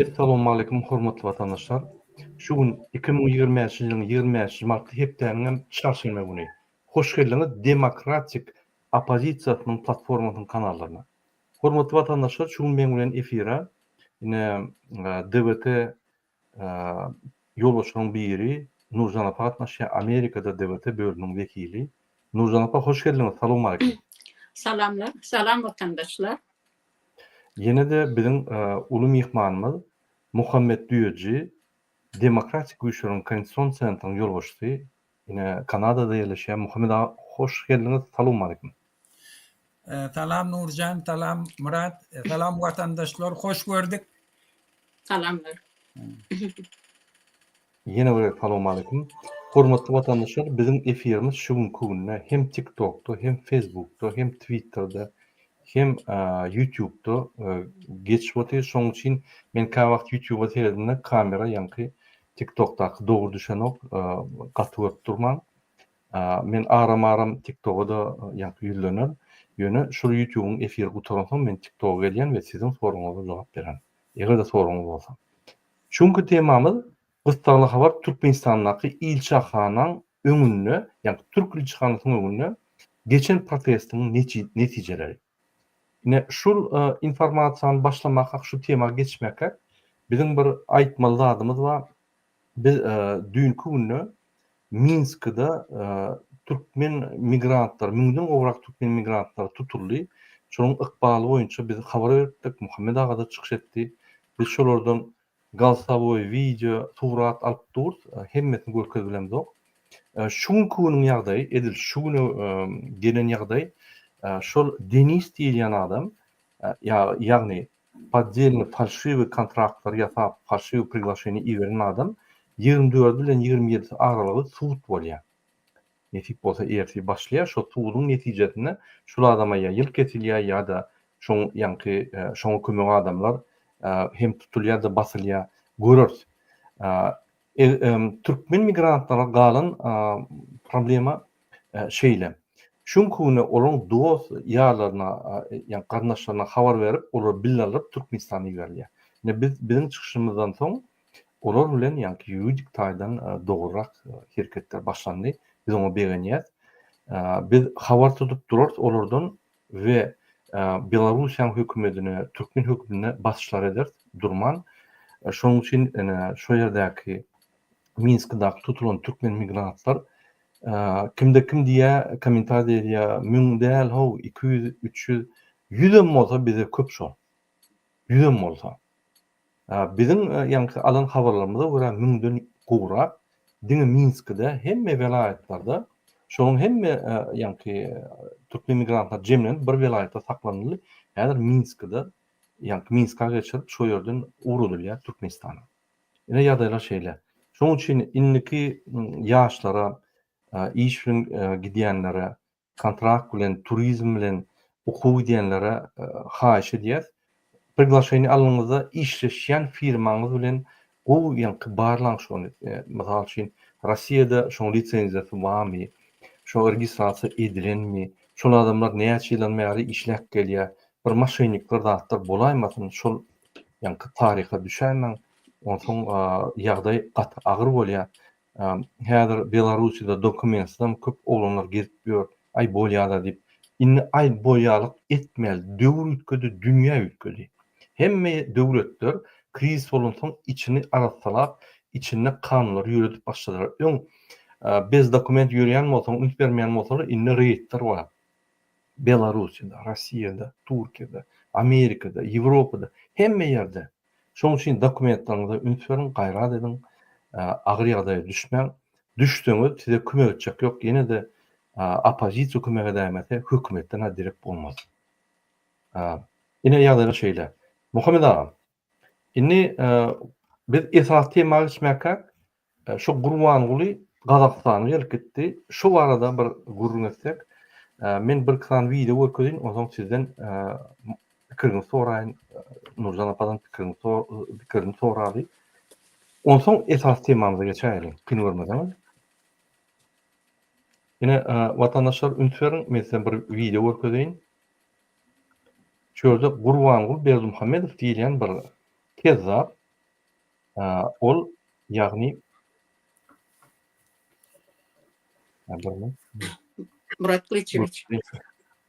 Assalamu alaykum hormatly vatandaşlar. Şu gün 2023 ýylyň 23 marty hepdeniň çarşamba güni. Hoş geldiňiz Demokratik Opozisiýasynyň platformasynyň kanallarına. Hormatly vatandaşlar, şu gün men bilen efira ine DBT ýolbaşçynyň biri Nurjan apa gatnaşýar. Amerikada DBT bölüminiň wekili. Nurjan apa hoş geldiňiz. Assalamu alaykum. Salamlar, salam vatandaşlar. Yine de bizim ulu mihmanımız Muhammed Düyeci, Demokratik Güýçleriň Konstitusiýon Senatrynyň ýolbaşçysy. Yine Kanadada ýerleşýär. Muhammed ağa, hoş geldiňiz. Assalamu alaykum. Salam Nurcan, salam Murat, salam vatandaşlar, hoş gördük. Salamlar. Yine bir assalamu alaykum. Hormatly vatandaşlar, bizim efirimiz şu günkü hem TikTok'da, hem Facebook'da, hem Twitter'da, hem YouTube'da geçip ötüyor. Şoň üçin men ka wagt YouTube'a teredimde kamera ýanky TikTok'daky dogry düşen ok gatyp durman. Men aram TikTok'a da ýanky ýüzlener. Ýöne şu YouTube'un efiri gutaransoň men TikTok'a gelýän we siziň soraňyza jogap beren. Eger de soraňyz bolsa. Şuňky temamyz Gysgaly habar Türkmenistandaky ilçahanyň öňünde, ýani Türk ilçahanyň öňünde geçen protestiň netijeleri. Yine şul informasiýany başlamak, şu tema geçmek, bizim bir aýtmaly zadymyz bar. Biz dünkü günü Minsk'da Türkmen migrantlar, müňden gowrak Türkmen migrantlar tutuldy. Şonuň ykbaly boýunça biz habar berdik. Muhammed ağa da çykyş etdi. Biz şolardan galsaboy, video, surat alyp durýar. Hemmesini görkezip bilemdik. Şuňky günüň ýagdaýy, edil şu güni gelen ýagdaý, şol Denis diýilen adam, ýagny поддельный фальшивый kontraktlar ýasap, фальшивый приглашение iberen adam 24 bilen 27 aralygy suwut bolýar. Netip bolsa erti başlaýar, şo suwudyň netijesinde şol adama ýa kesilýär ýa-da şoň ýanky şoňa kömek adamlar hem tutulýar da basylýar görür. Türkmen migrantlara galan problema şeýle. Şuňky güni olaryň dost ýarlaryna, ýani garnaşlaryna habar berip, olar billaryp Türkmenistana ýerleýär. Bizim çykyşymyzdan soň olar bilen ýani ýuridik taýdan dogrurak hereketler başlandy. Biz onu beğenýär. Biz habar tutup durarys olardan we Belarusiýa hökümetine, Türkmen hökümetine basışlar eder durman. Şoň üçin şo ýerdäki Minsk'daky tutulan Türkmen migrantlar kimde kim diye komentar diýär, müň däl how 200, 300, 100 bolsa bize köp şol. 100 bolsa. Bizim ýanky alan habarlarymyza görä müňden gowrak diňe Minsk'da hemme welaýatlarda şonuň hemme ýanky Türkmen migrantlar jemlen bir welaýatda saklanýarlar. Häzir Minsk'da ýanky Minsk'a geçip şo ýerden urulýar Türkmenistana. Ine ýagdaýlar şeýle. Şoň üçin inniki ýaşlara, iş bilen gidýänlere, kontrakt bilen, turizm bilen okuw diýenlere haýyş edýär. Приглашение alanyňyzda işleşýän firmaňyz bilen gowy ýanky barlaň şonu. Mysal üçin Rossiýada şoň lisenziýasy barmy, şo registrasiýa edilenmi, şol adamlar näçe ýyldan bäri işläp gelýär. Bir maşynikler zatlar bolaýmasyn, şol ýanky taryha düşänden onsoň ýagdaý agyr bolýar. Häzir Belarusiýada dokumentsdan köp oglanlar gezip ýör. Ay bolýar diýip, inni ay bolýarlyk etmeli, döwür ütködi, dünýä ütködi. Hemme döwletler kriz bolansoň içini aratsalar, içinde kanunlar ýöretip başladylar. Bez dokument ýürýän bolsaň, ünt bermeýän bolsalar, inni reýtler bar. Belarusiýada, Rossiýada, Türkiýede, Amerikada, Ýewropada, hemme ýerde. Şoň üçin dokumentlaryňyza ünt berin, gaýrat edin, agyr ýagdaýa düşmäň. Düşseňiz size kömek etjek ýok, ýene de opozisiýa kömek edämese hökümetden direkt bolmaz. Ine ýagdaýlar şeýle. Muhammed ağa, inni biz esas tema geçmäkä şu Gurbanguly Gazakstana gelip gitdi. Şu barada bir gurrun etsek, men bir kran video görkezin, oňa sizden pikirinizi soraýyn. Nurjan apadan pikirini sorady. Onsoň esas temamyza geçäýin. Pin görmeden. Yine vatandaşlar ünt berin, men size bir video görkezin. Şöyle Gurbanguly Berdimuhammedow diýilen bir kezzap ol ýagny Berme. Murat Kılıçeviç.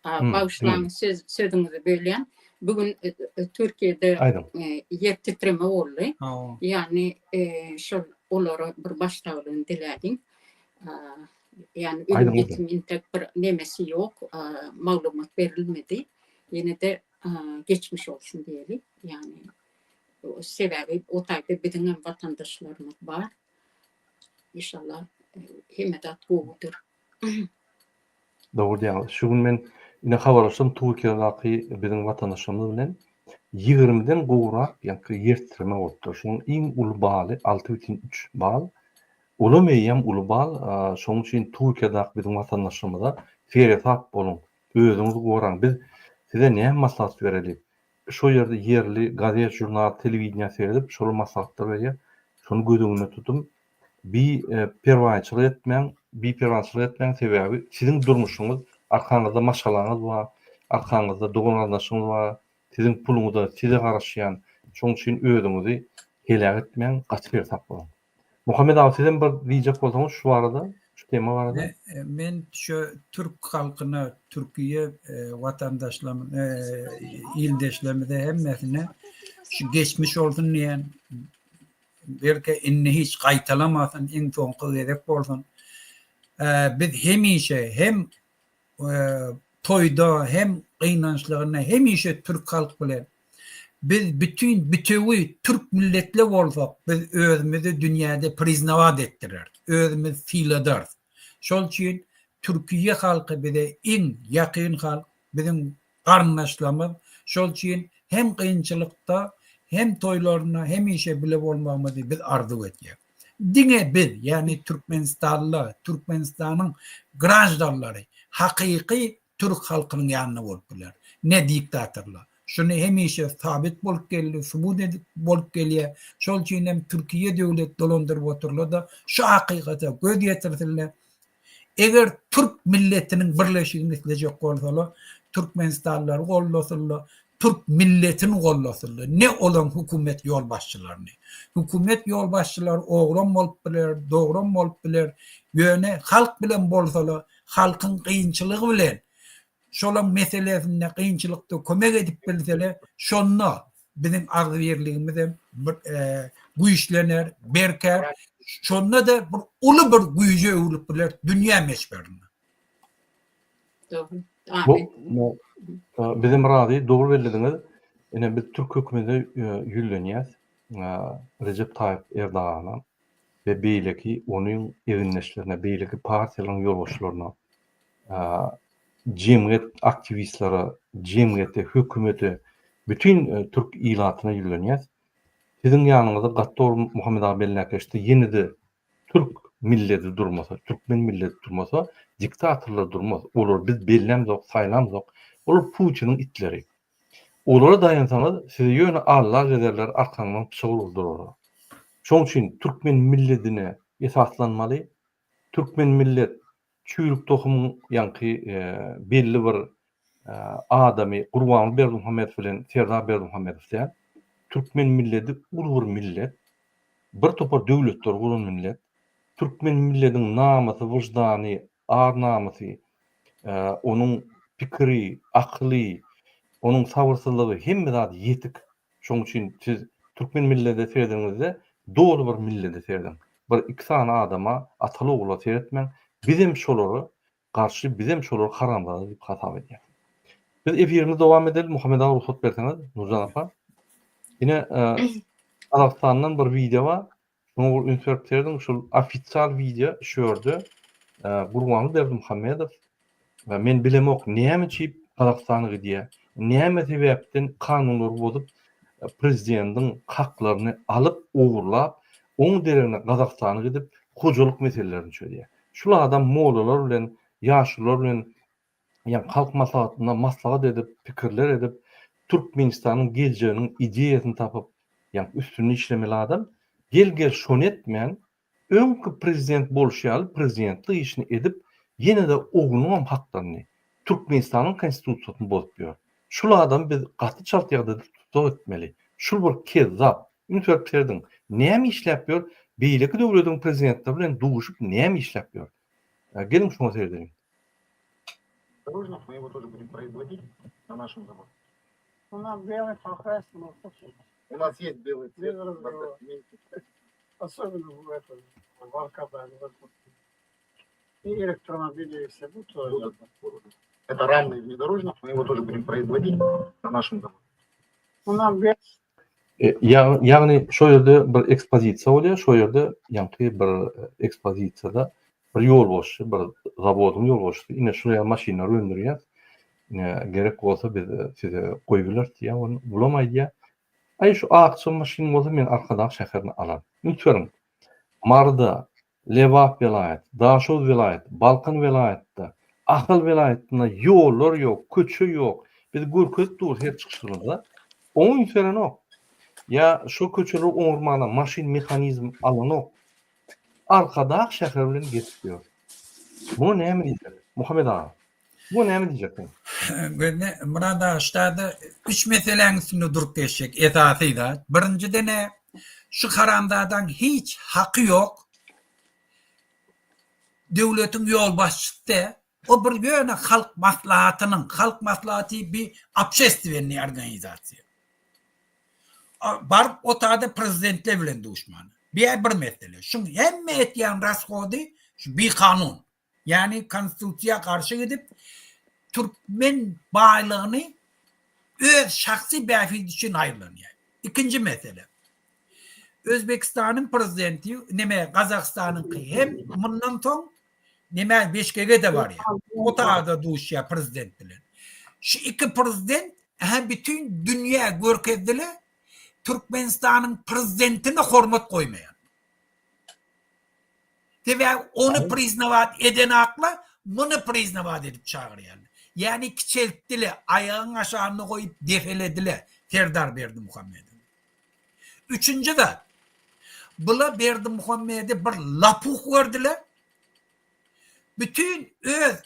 Bağışlayın sözünüzü bölýän. Bugün Türkiýede Aýdym. yer titreme boldy. Ha, Yani şol olara bir başlaglygyny dilädim. Yani Aýdym, ölüm aýdym. bitimiň tek bir nemesi ýok, maglumat berilmedi. Ýene de geçmiş olsun diýelim. Yani o sebebi o taýda biziň vatandaşlarymyz bar. İnşallah himmedat goýudur. Dogry diýär. Şu gün men ine habar alsam Türkiýedaky biziň watandaşlarymyz bilen 20den gowrak ýa-da yer titreme bolupdy. Şonuň iň uly baly 6,3 bal. Uly meýem uly bal. Şonuň üçin Türkiýedaky biziň watandaşlarymyza feretap bolun. Özüňiz goraň. Biz size näme maslahat berelik? Şo ýerde yerli gazet, jurnal, telewiziýa seyredip şol maslahatlar berýär. Şonu gödüňizde tutup perwançylyk etmeň sebebi siziň durmuşyňyz, arkaňyzda maşgalaňyz bar, arkaňyzda doganlardaşyňyz bar, siziň puluňyzda size garaşýan, şoň üçin özüňizi helak etmeň, gaçyp tapmaň. Muhammed abi sizden bir diýjek bolsaňyz şu barada, şu tema barada. Men şu Türk halkyna, Türkiýe vatandaşlarymyň, ildeşlerimize hemmesine şu geçmiş olsun diýen belki inni hiç gaýtalamasyn, iň soňky gerek bolsun. Biz hemişe hem toyda hem gynançlygyna hemişe Türk halk bilen biz bütüwi Türk milletli bolsak biz özümizi dünýäde priznavat etdirer. Özümiz filadar. Şol üçin Türkiýe halky bize iň ýakyn halk, biziň garnaşlarymyz. Şol üçin hem gynçylykda hem toylaryna hemişe bile bolmamyzy biz arzu etýär. Diňe biz, yani Türkmenistanly, Türkmenistanyň grajdanlary hakyky Türk halkynyň ýanyna bolupdylar. Ne diktatorlar. Şunu hemişe sabit bolup geldi, subut edip bolup gelýär. Şol üçin hem Türkiýe döwlet dolandyryp oturlar da şu hakykata göz ýetirdiler. Eger Türk milletiniň birleşigini isleýek bolsalar, Türkmenistanlary gollasynlar, Türk milletini gollasynlar. Ne olan hukumet yol başçylaryny. Hukumet yol başçylar ogran bolup biler, dogran bolup biler. Ýöne halk bilen bolsalar, halkyň kynçylygy bilen şolan meselesinde kynçylykda kömek edip bilseler, şonna bizim agzybirligimiz güýçlener, berker. Şonna da bir uly bir güýje öwülüp biler dünýä meşberine. Doğru. Bu bizim razy dogry belirdiňiz. Ene biz Türk hökümeti ýüllenýär. Recep Tayyip Erdoğan'a ve beýleki onuň eginleşlerine, beýleki partiýalaryň ýolbaşçylaryna, cemiyet aktivistleri, cemiyeti, hükümeti, bütün Türk ilatyna ýüllenýär. Siziň ýanyňyzda gattor Muhammed abi belläkeşdi. Ýene-de Türk milleti durmasa, Türkmen milleti durmasa, diktatorlar durmaz. Olar biz bellemzok, saýlamzok. Olar Putin'in itleri. Olara dayansanız size ýöne Allah ederler, arkaňdan çogulurlar. Şoň üçin Türkmen milletine esaslanmaly. Türkmen millet çüýrük tohum ýanky belli bir adamy Gurban Berdimuhammedow bilen Serdar Berdimuhammedow diýär. Türkmen milleti ulur millet. Bir topar döwletler gulan millet. Türkmen milletiň namasy, wyjdany, ar namasy, onuň pikiri, akly, onuň sabırsyzlygy hemme zat ýetik. Şoň üçin siz Türkmen milleti serdiňizde dogry bir milleti serdin. Bir iki sana adama ataly ogla seretmen, bizim şolary garşy bizim şolary haramlady diýip hatap edýär. Biz efirimize dowam edelim. Muhammed abi ruhsat berseňiz, Nurjan apa. Yine Kazakistan'dan bir video var. Şunu insert etdim. Şu ofisial video şördü. Gurban Berdimuhammedow ve men bilemok näme çyp Kazakstanyň diýär. Näme sebäpden kanunlary bozup prezidentiň haklaryny alyp ogurlap, oň derine Kazakstanyň gidip hojalyk meselelerini çöýdýär. Şular adam mollalar bilen, ýaşlylar bilen ýa halk maslahatynda maslahat edip, pikirler edip, Türkmenistanyň geljeğiniň ideýasyny tapyp, ýa üstünde işlemeli adam gel şonu etmeýän öňkü prezident bolşýaly prezidentlik işini edip ýene-de oğlunyň haklaryny Türkmenistanyň konstitusiýasyny bozup ýör. Şular adam biz gaty şart ýagdaýda tutup etmeli. Şul bir kezzap, Ünitörp berdiň. Näme işläpýär? Beýleki döwletiň prezidentleri bilen duguşup näme işläpýär? Gelin şoňa seyredelim. Дорожник, мы его тоже будем производить на нашем заводе. У нас белый по-красному. У нас есть белый цвет. Без разговора. Особенно в этом, в Аркадане. И электромобили, и все будут тоже. Это рамный внедорожник, мы его тоже будем производить на нашем заводе. У нас без Ýagny şo ýerde bir ekspozisiýa bolýar, şo ýerde ýanky bir ekspozisiýada bir ýol boşy, bir zawodyň ýol boşy. Ine şuraya maşynalar öndürýär. Gerek bolsa biz size goýgular diýär, onu bulamaýdy. Ay şu akçy maşyn bolsa men arkadaş şäherni alan. Ünitörüm. Marda, Lewap vilayet, Daşoz vilayet, Balkan vilayetde, Ahal vilayetinde ýollar ýok, köçü ýok. Biz gürküt dur her çykyşymyzda. Oň ýüzeren ok. Ya şu köçüleri oňurmana maşyn mexanizm alan ok. Arkadaş şäher bilen geçiyor. Bu näme diýer? Muhammed ağa. Bu näme diýjekdiň? Gönne Murada ştada 3 meseleň üstünde durup geçecek esasy da. Birinci ne? Şu karandadan hiç hakkı yok. Devletin yol başçısı o bir yöne halk maslahatı bir общественный organizasyon. Barıp o taada prezidentle bilen düşmanı. Bir mesele. Şimdi hem etyen rasgodi bir kanun. Yani konstitusiya karşı gidip Türkmen baylığını öz şahsi menfaati için ayrılanıyor. İkinci mesele. Özbekistan'ın prezidenti neme Kazakistan'ın hem bundan son neme Beşik'e de var ya. O taada duşya prezidentler. Şu iki prezident hem bütün dünya görkezdiler Türkmenistan'ın prezidentine hürmet koymayan. Ve onu priznavat eden akla bunu priznavat edip çağırıyor. Yani kiçelttiler, ayağın aşağını koyup defelediler. Serdar Berdimuhamed'in. Üçüncü de bula Berdimuhamed'e bir lapuk verdiler. Bütün öz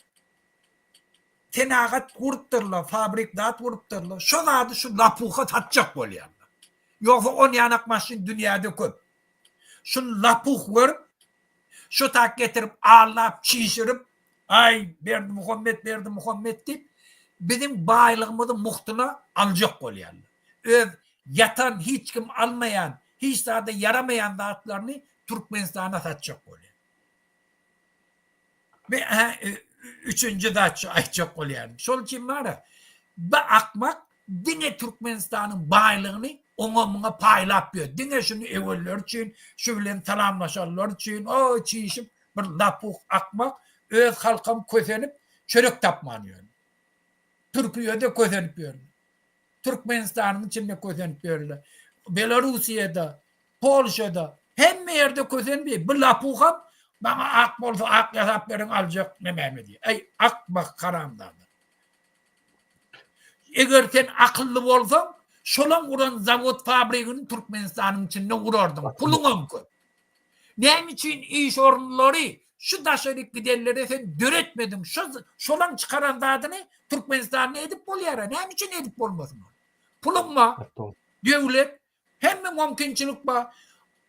tenagat kurtturlar, fabrikdat kurtturlar. Şu adı şu lapuka tatacak oluyor. Yoksa on yanak maşin dünyada köp. Şu lapuk verip şu tak getirip ağlap, çişirip ay Berdimuhammed deyip bizim baylığımızı muhtuna alacak oluyor. Yatan hiç kim almayan, hiç sahada yaramayan dağıtlarını Türkmenistan'a satacak oluyor. Ve üçüncü de çok oluyor. Şol için var ya, bir akmak dine Türkmenistan'ın baylığını ona paylap diyor. Dine şunu evveller için, şöyle salamlaşarlar için, o çiğişip bir lapuk akmak, öz halkam közenip çörek tapmanıyor. Türkiye'de közenip yiyor. Türkmenistan'ın içinde közenip yiyorlar. Belarusya'da, Polşa'da, hem yerde közenip yiyor. Bir lapukam bana ak bolsa ak yasap verin alacak ne diye. Ey akmak karandadır. Eğer sen akıllı bolsan, şolan kuran zavod fabrikini Türkmenistan'ın içinde kurardın. Pulun mümkün. Ne için iş orunları şu daşerik giderlere sen döretmedin. Şolan çıkaran dağını Türkmenistan'ı edip boluyor. Ne için edip olmasın? Pulun mu? Devlet hem mümkünçülük var.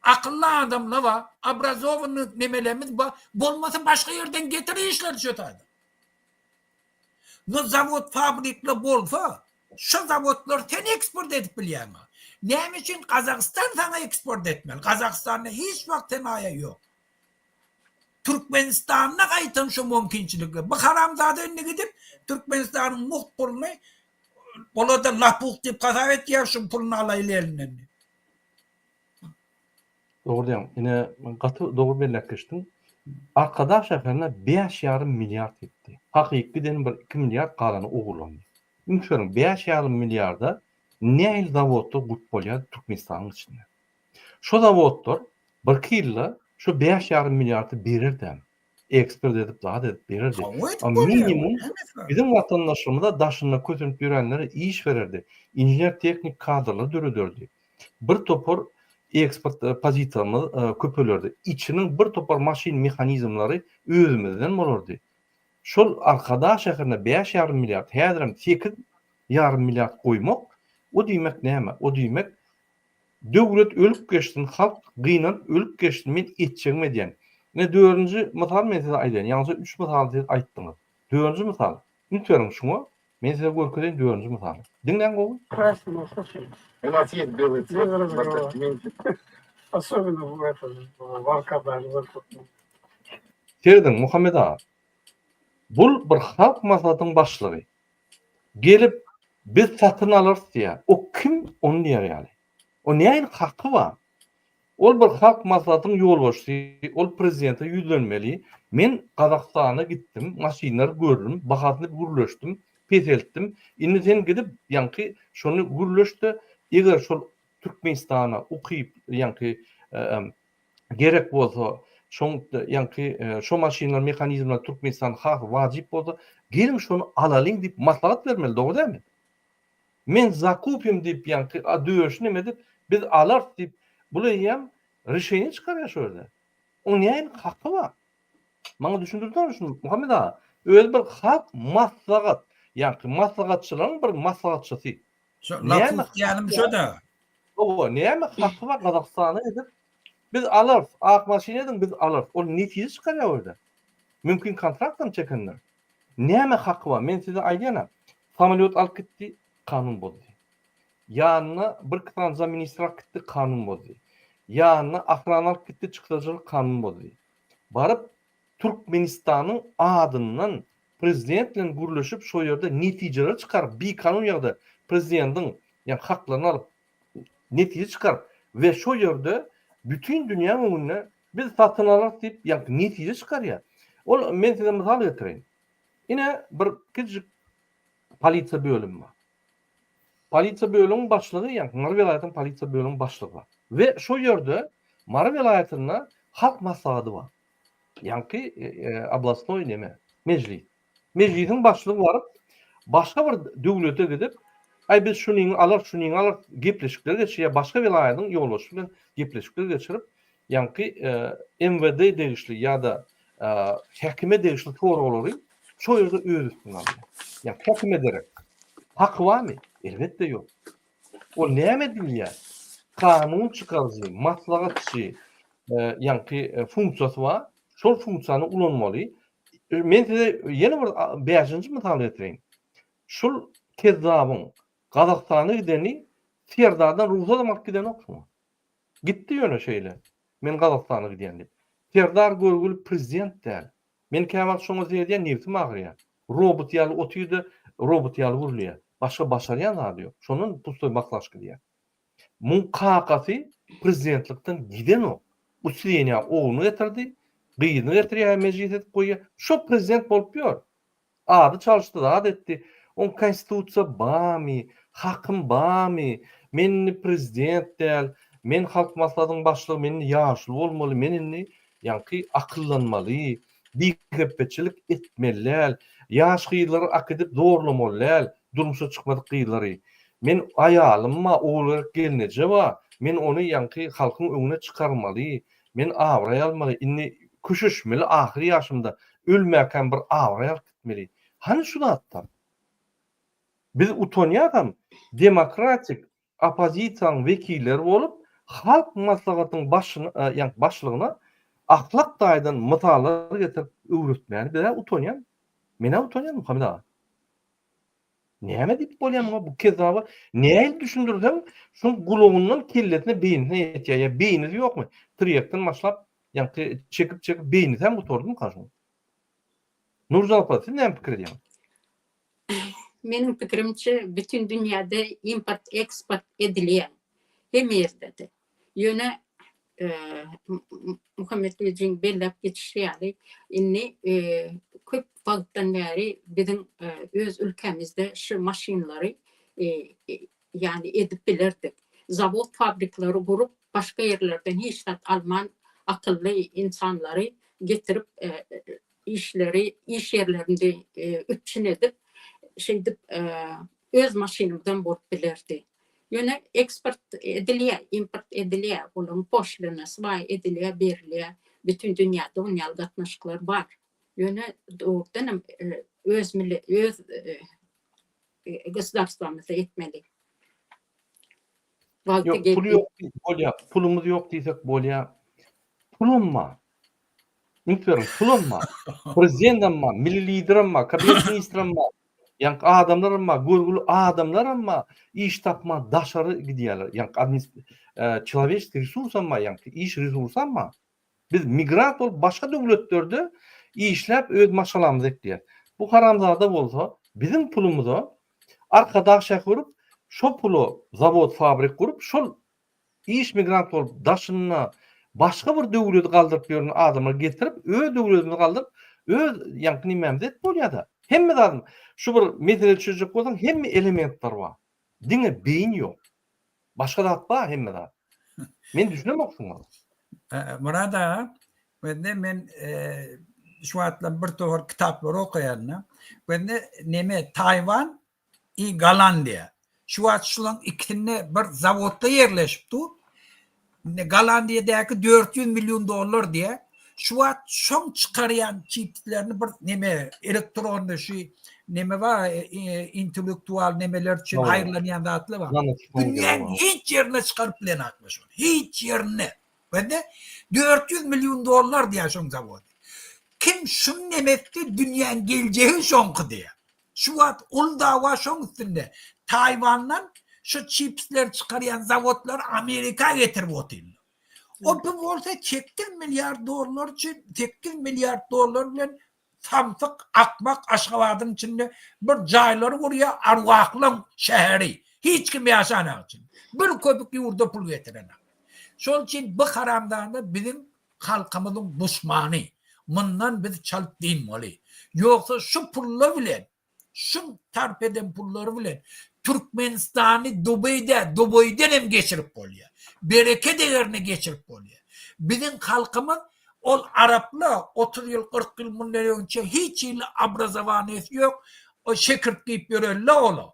Akıllı adamla var. Abrazov'un nemelerimiz var. Bolmasa başka yerden getirişler şöyle. Bu zavod fabrikle bolsa şu zavodlar sen eksport edip biliyor mu? Ne için Kazakistan sana eksport etmeli? Kazakistan'da hiç vakit ayağı yok. Türkmenistan'a kayıtın şu mümkünçülükle. Bu haramzade önüne gidip Türkmenistan'ın muhturunu orada lapuk deyip kazavet yer şu pulunu alaylı elinden. Doğru diýäň. Ine gaty dogry belläkişdim. Arkadaş şäherine 5,5 milyar etdi. Hakykiden bir 2 milyar galany ogurlandy. Ünitörüm 5,5 milyarda näil zawodda gut bolýar Türkmenistanyň içinde. Şu zawodlar bir ýylda şu 5,5 milyardy berirdi. Eksport edip zat edip berirdi. Minimum bizim vatandaşlarymyza daşyna közenip ýörenlere iş verirdi. İnjiner teknik kadrlar döredördi. Bir topor eksport pozisiýamyz köpelerde. İçinin bir topar maşin mexanizmlary özümizden bolardy. Şol arkadaş şäherine 5,5 milyar, häzirem 8,5 milyar goýmak, o diýmek näme? O diýmek Döwlet ölüp geçtin, halk gıynan ölüp geçtin, men etçegme diýen. Ne 4-nji mysal men size aýdyn. Ýalnys 3 mysal siz aýtdyňyz. 4-nji mysal. Üntüriň şuňa men size görkezýän 4-nji mysal. Diňlen gowy. Красиво, слушай. У нас есть белый цвет Без в разговора. ассортименте. Особенно в этом, в Аркадане. Terden Muhammed ağa. Bul bir halk maslahatynyň başlygy. Gelip biz satyn alyrys diýär. O kim onu diýär ýaly? O näýin hakkı var? Ol bir halk maslahatynyň ýolbaşçy, ol prezidente ýüzlenmeli. Men Gazakstana gittim, maşinler gördüm, bahasyny gürleşdim, peseltdim. Indi sen gidip ýanky şonu gürleşdi. Eger şol Türkmenistana ukyp ýanky gerek bolsa şoň ýanky şo maşinler mehanizmler Türkmenistan hak wajyp bolsa gelin şonu alalyň diýip maslahat bermeli, dogry dämi? Men zakupim diýip ýanky döwüşni emedip biz alars diýip bulayam reşeýni çykarýar şöyle. O näýin hakkı var? Maňa düşündirdiňiz şunu Muhammed ağa. Öýle bir halk maslahat, ýanky maslahatçylaryň bir maslahatçysy. Lafı diyelim şu da. O näme hakkı var Gazakstana edip biz alars, ak maşineden biz alars. O netije çykarýar orada. Mümkin kontraktdan çekenler. Näme hakkı var? Men size aýdýanam. Samolyot alyp gitdi, kanun bozdy. Ýanyna bir kıtanza ministr alyp gitdi, kanun bozdy. Ýanyna ahran alyp gitdi, çykdyjylyk kanun bozdy. Barıp Türkmenistanyň adyndan prezident bilen gürleşip şo ýerde netijeler çykaryp, bir kanun ýagda prezidentiň ýa haklaryny alyp netije çykaryp we şo ýerde bütün dünýä öňünde biz satyn alyrys diýip ýa netije çykarýar. Ol men size mysal getireyim. Ine bir kiçik polisiýa bölümi var. Polisiýa bölümiň başlygy ýa Mar vilayatynyň polisiýa bölümiň başlygy var. We şo ýerde Mar vilayatynda halk maslahaty var. Ýanky oblastnoy neme? Mejlis. Mejlisiň başlygy baryp başga bir döwlete gidip ay biz şunyň alar gepleşikler geçýär, başga vilayatyň ýolbaşçy bilen gepleşikler geçirip ýanky MWD degişli ýa-da häkime degişli toralary şo ýerde öz üstüne alýar. Ýa häkime derek. Hakkı barmy? Elbetde ýok. O näme diýär? Kanun çykarjy, maslahatçy ýanky funksiyasy var. Şol funksiyany ulanmaly. Men size ýene bir 5-nji mysal getireyim. Şol kezzabyň Gazakstana gideni Serdardan ruhsat almak giden okşumy? Gitti ýöne şeýle. Men Gazakstana gidýän diýip. Serdar görgüli prezident däl. Men käwagt şoňa diýýän nefsim agyrýar. Robot ýaly otyýdy, robot ýaly gürlýär. Başga başarýan zat ýok. Şonun pustoy maklaşky diýär. Mun kakasy prezidentlikden giden o. Uçleniýa oğlunu getirdi. Gyýyny getirýär mejlis edip goýýar. Şo prezident bolup ýör. Ady çalışdy, ady etdi. On konstitusiýa barmy, hakym barmy? Men prezident däl, men halk maslahatynyň başlygy, men ýaşly bolmaly, men ýanky akyllanmaly, biýgepçilik etmeliler, ýaş gyýlary akydip zorlamalylar, durmuşa çykmadyk gyýlary. Men aýalymma oğul gelneje wa, men onu ýanky halkyň öňüne çykarmaly, men awray almaly, inni küşüşmeli ahir ýaşymda ölmäken bir awray gitmeli. Hani şu zatlar? Biz utonýaram demokratik opozisiýanyň wekilleri bolup halk maslahatynyň başlygyna ahlak daýdan mysalar getirip öwretmäni biz utonýan. Mene utonýan Muhammed ağa. Näme diýip bolýan bu kezaba? Näme düşündirdim? Şoň gulagynyň kelletine beýnine ýetýär. Ýa beýni ýokmy? Triýekden başlap ýanky çekip beýni hem oturdum kaşyň. Nurjal apa, siz näme pikir edýäň? Menin pikirimçe bütün dünyada import export edilýär. Hem ýerde. Ýöne Muhammed Beyjing bellep geçişýäri inni köp wagtdan beri bizim öz ülkemizde şu maşinleri yani edip bilerdik. Zavod fabriklary gurup başka yerlerden hiçbir Alman akıllı insanları getirip iş yerlerinde üçün edip öz maşinimden bulup bilerdi. Ýöne eksport edilýär, import edilýär, bolum poşlyny svay edilýär, berilýär. Bütün dünýäde on ýaly gatnaşyklar bar. Ýöne dogdan öz gosdarstwamyzda etmeli. Vakti Yok, pulu geldi. yok bolya, pulumuz yok diýsek bolya. Pulunma. Üntüyorum, pulunma. Prezidentimma, milli liderimma, kabinet ministrimma, ýa-ni adamlarymma, gurgulu adamlarymma iş tapma daşary gidýärler. Ýa-ni человеческий ресурсамma, ýa-ni iş resursamma. Biz migrant bolup başga döwletlerde işläp öz maşgalamyzy ekleýär. Bu haramzada bolsa bizim pulumuzy arkada akşa kurup, şo pulu zavod, fabrik kurup, şol iş migrant bolup daşyny başga bir döwlete galdyryp ýören adamlar getirip, öz döwletini galdyryp, öz ýa-ni nimemiz et bolýar-da. Hemme adam şu bir mesele çözecek bolsaň hemme elementler bar. Diňe beyin ýok. Başga zat bar hemme zat. Men düşünemoksuň. Murad ağa, men şu atlan bir tohur kitaplar okuyanna, neme Tayvan i Galandiya. Şu at şulan ikisine bir zavodda yerleşipdi. Galandiyadaki 400 milyon dolar diye. Şu at şon çıkaryan çiplerini bir neme elektronda şu neme var intelektüel nemeler için Doğru. hayırlanan zatlı var. Dünyanın hiç yerine çıkarıp bilen atmış. Hiç yerine. Ve de 400 milyon dolar diye şon zavod. Kim şun demekti dünyanın geleceği şonkı diye. Şu at ul dava şon üstünde. Tayvan'dan şu chipsler çıkarayan zavodlar Amerika getirip oturuyor. O bir olsa 8 milyar dolar için 8 milyar dolar bilen samsık akmak Aşgabat'ın içinde bir cayları oraya arvaklı şehri. Hiç kim yaşanak için. Bir köpük yurda pul getiren. Şol için bu haramdan bizim halkımızın düşmanı. Bundan biz çalıp dinmeli. Yoksa şu pullar bilen, şu tarp eden pulları bilen Türkmenistan'ı Dubai'den hem geçirip oluyor. Bereket değerini geçirip oluyor. Bizim halkımız ol Arapla 30 yıl 40 yıl bunları önce hiç il abrazavanesi yok. O şekert giyip görürler oğlu.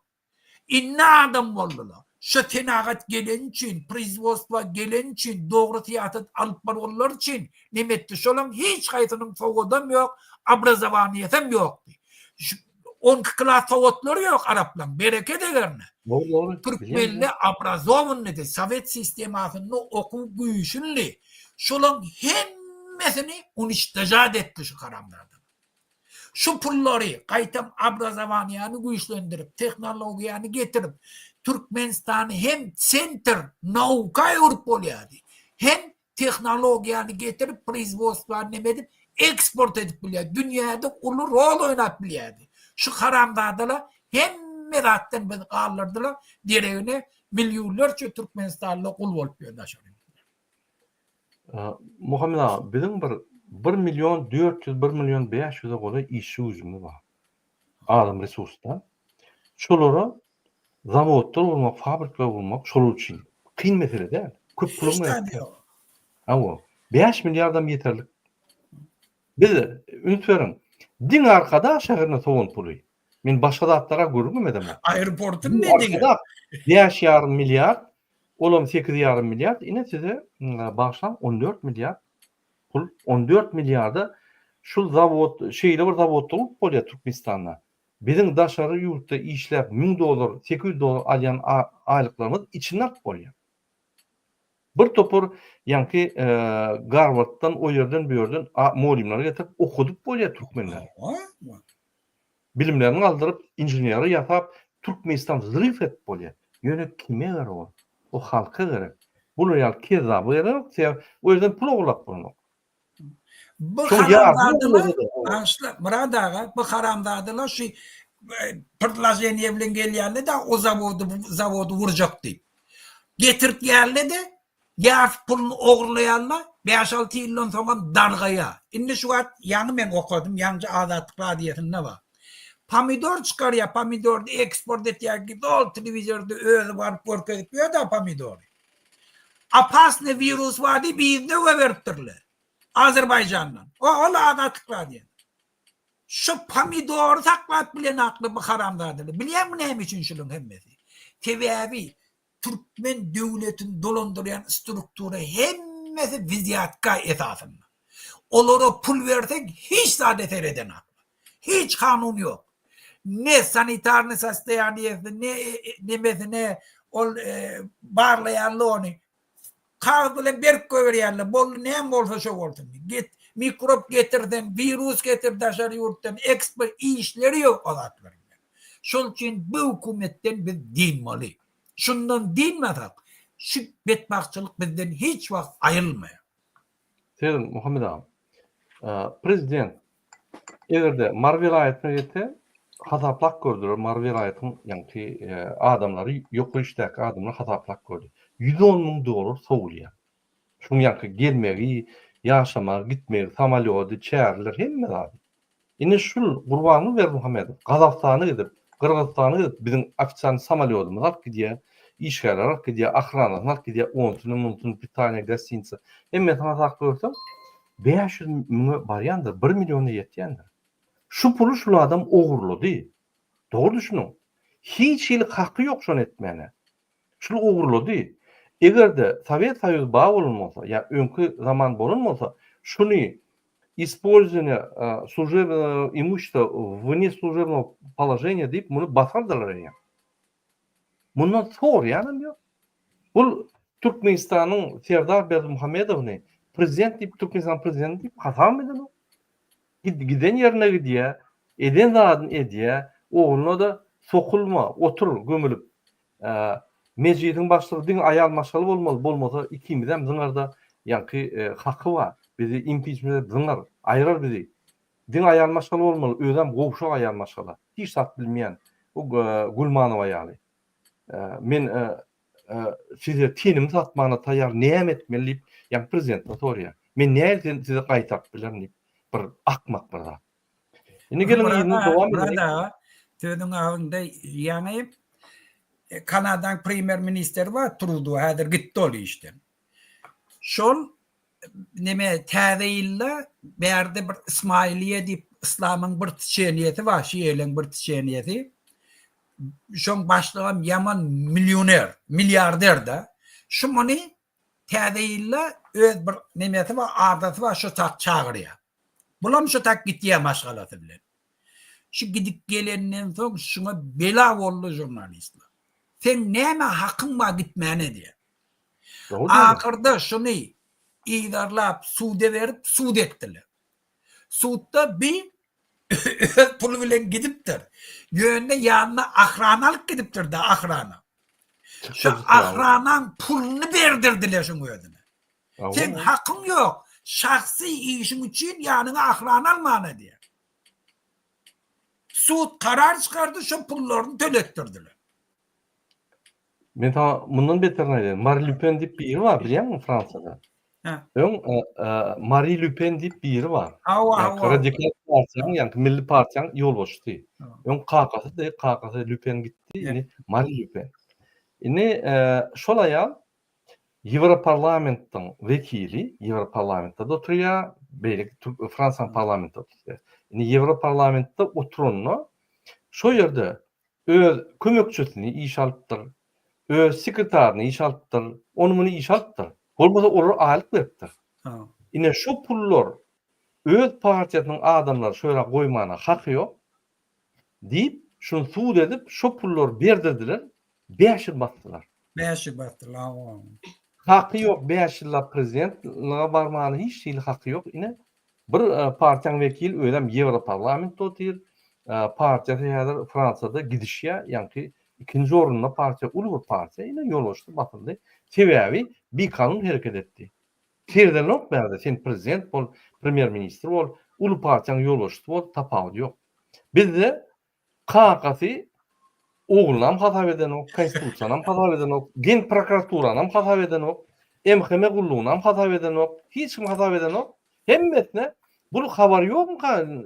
İnna adam oldular. Şu tenagat gelen için, prizvostva gelen için, doğru tiyatır alıp barollar için nimetli şolam hiç kayıtının foğudam yok, abrazavaniyetim yok. 10 klas soğutları yok Araplan, bereket ederine. Doğru. Türkmenli abrazovunlu de, Sovet sistemasını oku büyüşünlü. Şolam hemmesini uniştecad etti şu karamlardan. Şu pulları kayıtam abrazavaniyanı güçlendirip, teknolojiyanı getirip, Türkmenistan'ı hem center, nauka yurt oluyordu. Hem teknolojiyanı getirip, prizvostlarını edip, eksport edip biliyordu. Dünyada ulu rol oynatbiliyordu. Şu haramdadılar hem merattan beni kaldırdılar. Direğine milyonlarca Türkmenistan'la kul olup yöndaşıyor. Muhammed ağa, bizim 1 milyon 400, 1 milyon 500'e gola işçi gücümüz var. Adam resursdan. Şolara zavodlar olmak, fabrikler olmak, şol için. Kıyın mesele değil. Köp pulun İşte ama 5 milyardan yeterli. Biz ünitverin din arkada şehirine soğun pulu. Men başka datlara görmedim. Aeroportun ne diye? 5,5 milyar, olam 8,5 milyar. Yine size bağışlan 14 milyar. Pul 14 milyarda şu zavod şeyle bir zavod olup bolýar Türkmenistan'da. Bizim daşary yurtda işläp 1000 dolar, 800 dolar alýan aýlyklarymyz içinden bolýar. Bir topur ýa-ni Garvarddan o ýerden bu ýerden molimler getirip okudup bolýar türkmenler. Bilimlerini aldyryp inženýeri ýasap Türkmenistan zryf et bolýar. Ýöne kime gerek o? O halka gerek. Bunu ýa kezabı gerek, o ýerden pul oglap bolýar. Bu haramdadılar, Murad ağa, bu haramdadılar şu pırtlajeniye bilen gelýärler de o zavodu vurjak diýip. Getirip geldi de ýas pulunu ogurlayanlar 5-6 ýyldan soňra dargaýa. Indi şu wagt ýany men okudum, ýangy Azatlyk radiýasynda bar. Pomidor çykarýar, pomidordy eksport etýär ki, ol telewizorda özü baryp görkezip ýa-da pomidor. Apasny virus bar diýip bizde beripdirler. Azerbaycan'dan. O Azatlyk radiýasy. Şu pomidor saklap bilen akly bu haramdadylar. Bilýär mi näme üçin şunun hemmesi? Tebebi Türkmen döwletini dolandyrýan struktura hemmesi viziyatka esasında. Olara pul versek hiç saadet eden aklı. Hiç kanun yok. Ne sanitar ne sasteyaniyeti ne ol barlayanlı onu kağıt bilen berk göberýärler. Bol näme bolsa şo bolsun. Git mikrop getirdim, virüs getirdi aşağı yurttan, ekspert işleri yok alatlar. Şol için bu hükümetten biz dinmeli. Şundan dinmezsek şu betbakçılık bizden hiç wagt ayrılmaya. Seýdim Muhammed ağam. Prezident egerde Mar vilayetine getse hataplak gördü. Mar vilayetin yani adamları yok işteki adamlar hataplak gördü. 110 000 dolar soğulya. Şunu yani gelmegi, yaşamak, gitmegi, samalyodu, çağırlar hemme abi. Ine şul gurbanı ver Muhammed. Kazakistan'a gidip, Kırgızistan'a gidip bizim ofisan samalyodumuz alıp gidiyor. İşgaller alıp gidiyor, ahranlar alıp gidiyor. 10 bir tane gazinci. Hemme hataplak görsem 500 000 baryandır, 1 milyona yetýändir. Şu pulu şu adam oğurlady. Doğru düşünün. Hiç il hakkı yok şonu etmene. Şu oğurlady. Egerde Sovet Soýuzy bağ bolmasa, ya öňkü zaman bolmasa, şunu использование служебного имущества вне служебного положения deyip bunu basardılar ya. Bundan sonra yani yok. Bu Türkmenistan'ın Serdar Berdimuhamedovny prezident deyip Türkmenistan prezidenti deyip hatam edin o. Giden yerine gidiyor, eden zadın ediyor, oğluna da sokulma, otur, gömülüp, meclisin başlığı din ayal maşalı olmalı, bolmasa ikimizden bizimlerde yani hakkı var. Bizi impeachment bizimler ayırar bizi. Din ayal maşalı olmalı, ödem kovşu ayal maşalı. Hiç sat bilmeyen, o Gulmanova yani. Men size tinim satmana tayar neyem etmeliyip, yani prezidentine soruyor. Men neyem size kaytak bilen bir akmak burada. Yine gelin yine devam edelim. Burada tüdün ağında yani Kanada'nın premier ministeri var Trudeau hadir gitti ol işte. Şol neme täzeýille berde bir İsmailiye deyip İslam'ın bir tişeniyeti var, Şiilerin bir tişeniyeti. Şoň başlygam yaman milyoner, milyarder da. Şu mony täzeýille öz bir nemeti var, adaty var, şu tak çağırýar. Bulam şu tak gitýär maşgalaty bilen. Şu gidip gelenden soň şuna bela boldy jurnalistler. Sen näme hakyň var gitmäne diýär. Ahyrda şunu idarlap sude berip sud etdiler. Sudda bir pul bilen gidipdir. Yönde yanına ahrana alıp gidipdir da ahrana. Şu ahranan pulunu berdirdiler şun ödüne. Sen hakkın yok. Şahsi işin için yanına ahrana almana diye. Sud karar çıkardı şu pullarını tölettirdiler. Men bundan beterine aýdym. Marie Le Pen diýip bir ýeri bar, bilýärmi Fransada? Marie Le Pen diýip bir ýeri bar. Radikal partiýaň, ýani Milli partiýaň ýolbaşçy. KKS Le Pen gitdi, ýani Marie Le Pen. Şol aýal Ýewroparlamentyň wekili, Ýewroparlamentde oturýar, beýle Fransa parlamentinde oturýar. Ýewroparlamentde oturanyny şo ýerde öz kömekçisini iş alypdyr. Öz sekretarını iş alypdyr, onu iş alypdyr. Bolmasa olar alyp beripdir. Ine şu pullar öz partiýasynyň adamlary şöyle goýmana haky ýok diýip, şunu suud edip, şu pullar berdirdiler, 5 ýyl batdylar. 5 ýyl batdylar. Haky ýok, 5 ýylla prezidentliğe barmany hiç ýyl haky ýok. Ine bir partiýaň wekili öýdem Ýewroparlamentde otyr, partiýa häzir Fransada gidişýär, ýani ikinci orunda partiýa, ulu bir partiýa ine ýolbaşdy batyldy. Sebäbi bir kanun hereket etdi. Terden ok berde sen prezident bol, premier ministr bol, ulu partiýaň ýolbaşdy bol, tapawdy ýok. Bizde KKS oğlunam hata eden ok, konstitusiýanam hata eden ok, gen prokuraturanam hata eden ok, MHM gulluğunam hata eden ok, hiç kim hata eden ok. Hemmetne bu habar ýokmy?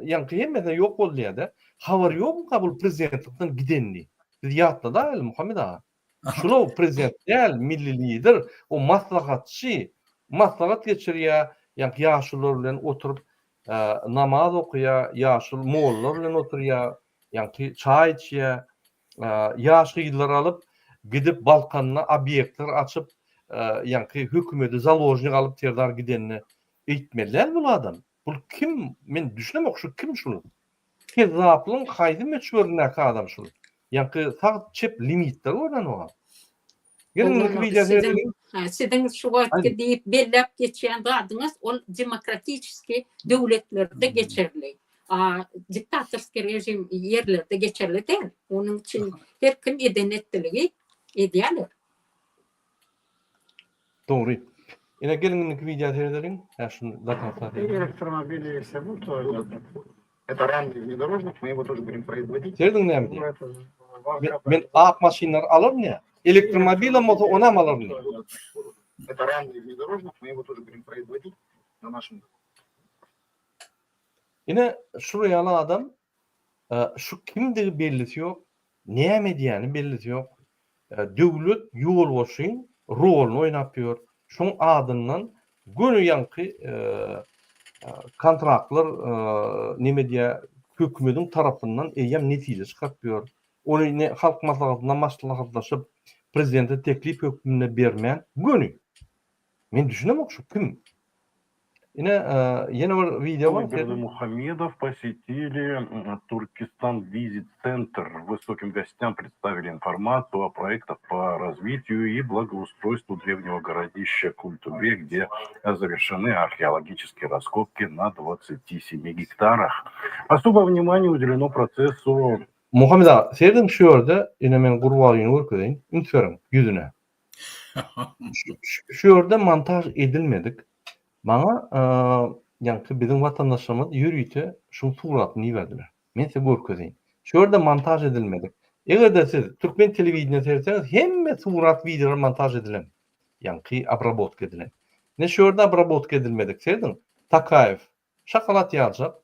Ýani hemmetne ýok bolýar-da. Habar ýokmy bu prezidentlikden gidenli? Biz ýatda da Muhammed ağa. Şunu prezident değil, milli lider, o maslahatçı, maslahat geçirýär, ýani ýaşular bilen oturup namaz okuýar, ýaşul mollalar bilen oturýar, ýani çay içýär, ýaşylar alıp gidip balkanyna obyektler açıp, ýani hökümeti zaложник alıp terdar gidenini eýtmeliler bu adam. Bu kim? Men düşünemok şu kim şunu? Kezaplyn haýdy meçhur näka adam şunu. Ýani sag çep limitler bolan o. Gelin Oğlum, video seyredelim. sizin şu vakitte deyip bellep geçen adınız ol demokratik devletlerde geçerli. Diktatorski rejim yerlerde geçerli değil. Onun için her kim edenetliliği ediyorlar. Doğru. Yine gelin video seyredelim. Ya şunu da И kapatayım. электромобили все будут, то Это ранний внедорожник, мы его тоже будем производить. Seyredin ne ну, diye? это, варка, Ben ak maşinler alır mı ya? Elektromobil motor ona mı alır mı? Это ранний внедорожник, мы его тоже будем производить на нашем. Yine şuraya alan adam şu kimdir belli yok. Neye medyani belli yok. Devlet yol boşun rolünü oynapıyor. Şun adından günü yankı kontraktlar ne diye hükümetin tarafından eyyem netice çıkartıyor. Onu ne halk maslahatına maslahatlaşıp prezidente teklif hükmüne vermeyen günü. Men düşünemem şu kim? Yine yeni bir video var. Бердымухамедов посетили Туркестан Визит Центр. Высоким гостям представили информацию о проектах по развитию и благоустройству древнего городища Культубе, где завершены археологические раскопки на 27 гектарах. Особое внимание уделено процессу Muhammed Ağa, seyredin şu yerde yine men kurvalıyını vurkudayım. Üntferim yüzüne. Şu yerde montaj edilmedik. Bana yankı bizim vatandaşlarımız yürüyütü şu suratını verdiler. Men size vurkudayım. Şu yerde montaj edilmedik. Eğer de siz Türkmen televizyonu seyredseniz hem surat videolar montaj edilen. Yankı abrabot edilen. Ne şu yerde abrabot edilmedik. Seyredin. Takayev şakalat yazacak.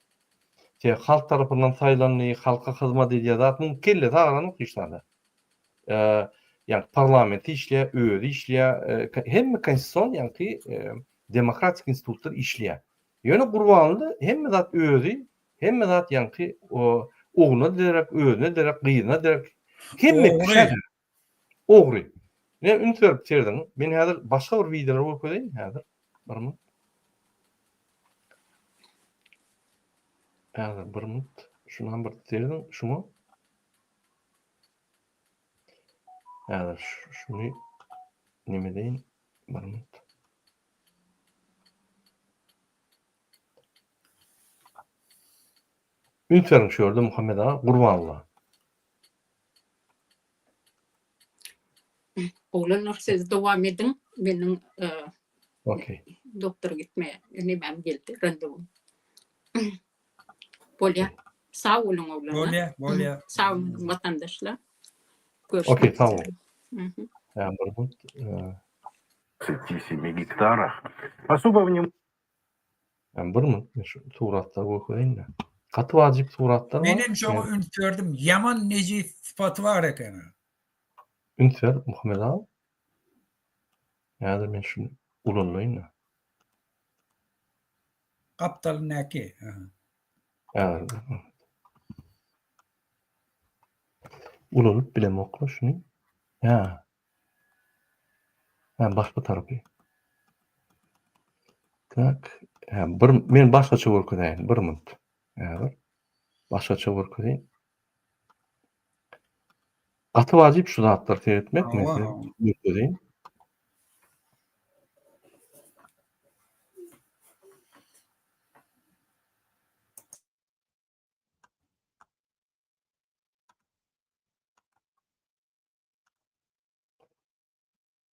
Halk tarafından sayılanlığı, halka hizmet ediyor. Zaten kelle sağlanıp işlerdi. Yani parlamenti işliyor, öğüdü işliyor. Hem konstitusyon yani demokratik institutlar işliyor. Yani kurbanlı hem zat öğüdü, hem zat yani oğluna derek, öğüdüne derek, kıyına derek. Hem kişi oğru. Ne ünitverip seyredin. Ben hazır başka bir videolar okuyayım. Hazır. Var mı? Hazır. Bir minut. Şundan bir seyredin. Şu mu? Hazır. Şunu neme deyin? Bir minut. Ünitverin şu yerde Muhammed Ağa. Kurbanlı. Oğlum, siz devam edin. Benim Okey. doktora gitmeye ben geldi randevum. Polya, sağ olun oğlum. Bolya. Sağ olun vatandaşlar. Okey, sağ olun. Hı. Yani bir minut. 27 гектарах. Особое внимание Yani bir minut. Şu suratları okuyayım da. Katı vacip suratlar var. Benim şonu gördüm. Yaman neci sıfatı var ekene. Ünitver Muhammed Ağa. Yani ben şunu ulunlayayım da. Aptal neki. Yani ulunup bilem okla şunu. Ya. Yani başka tarafı. Tak. Yani men başka çabuk okuyayım. Bir minut. Yani başka çabuk okuyayım. Katı vacip şu zatları seyretmek mi? Okuyayım.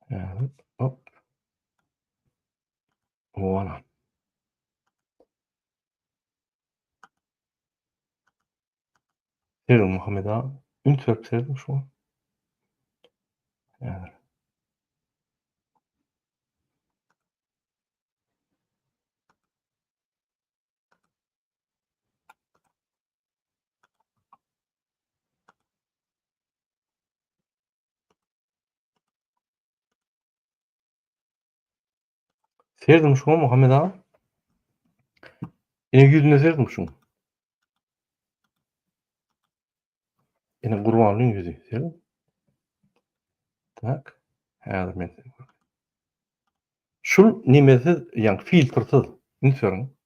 Yani hop. Voilà. Seyredin Muhammed Ağa. Ünitver seyredin şu an. Yani. Seyredin şu an Muhammed Ağa. Yine yüzüne seyredin şunu. Yine kurbanlığın yüzü. Seyredin. Tak. Hazır men. Şul nimesi yani filtrsiz. Ünitverin.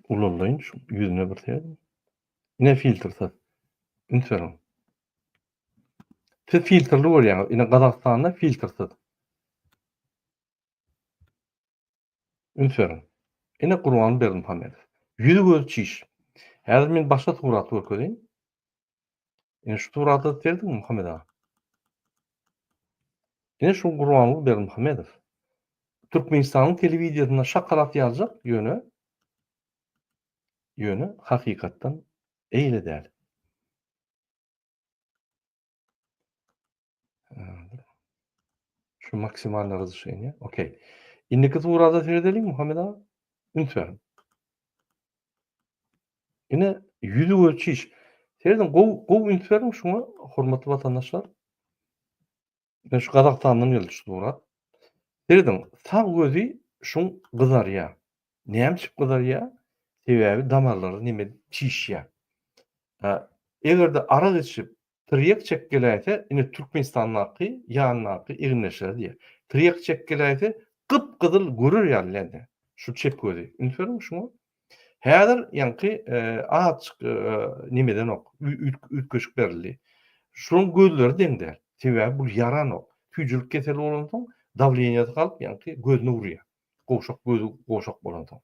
Ulunlayın şu yüzüne bir seyredin. Yine filtrsiz. Ünitverin. Siz filtrli görýäňiz. Ine Gazakstanda filtrsiz. Ünsörün. Ine Gurban Berdimuhammedow. Yüzü göz çiş. Häzir men başga surat görkezýän. Ine şu suraty serdim Muhammed ağa. Ine şu Gurban Berdimuhammedow. Türkmenistanyň telewiziýasyna şakalat ýazjak ýöne hakykatdan eýle däl. Şu maksimal razışyny. Okey. Indiki surada seyredelim Muhammed ağa. Ünsörün. Ine yüzü ölçüş. Seyredin gow ünsörün şuna hormatly vatandaşlar. Ben şu Gazakstandan geldi şu surat. Seyredin sağ gözü şun gyzarýar. Näme çyk gyzarýar? Sebäbi damarlary nime çişýär. Egerde ara geçip tıryak çekkeläse ine Türkmenistanyňky ýanyňky iňleşer diýer. Tıryak çekkeläse gypgyzyl görür ýalyňdy. Şu çep gözi. Ünsörün şunu. Häzir ýanky açyk nimeden ok, ütköşük berildi. Şoň gözleri deňder. Sebäbi bu yaran ok. Tüjülük keseli bolan soň dawleniýasy galyp ýanky gözüne urýar. Goşak gözü goşak bolan soň.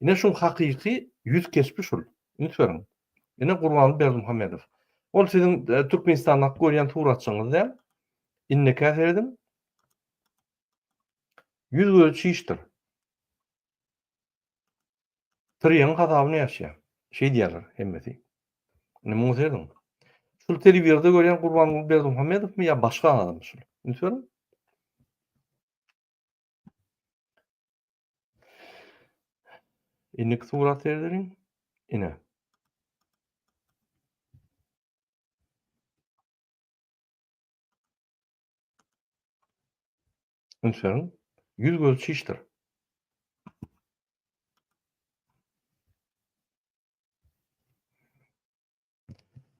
Ine şoň hakyky yüz kesmiş ol. Ünsörün. Ine Gurban Berdimuhammedow. Ol sizin Türkmenistanda görýän suratçyňyz däl. Inne käseredim. Yüz ölçüşdir. Tıryan hatabyny ýaşaýar. Şey diýerler hemmeti. Nime gözledin? Şul telewizorda görýän Gurban Berdimuhammedow ýa başga adam şul. Ünsörün. Inne surat serdirin. Ine. Ünsörün. Yüz ölçüşdir.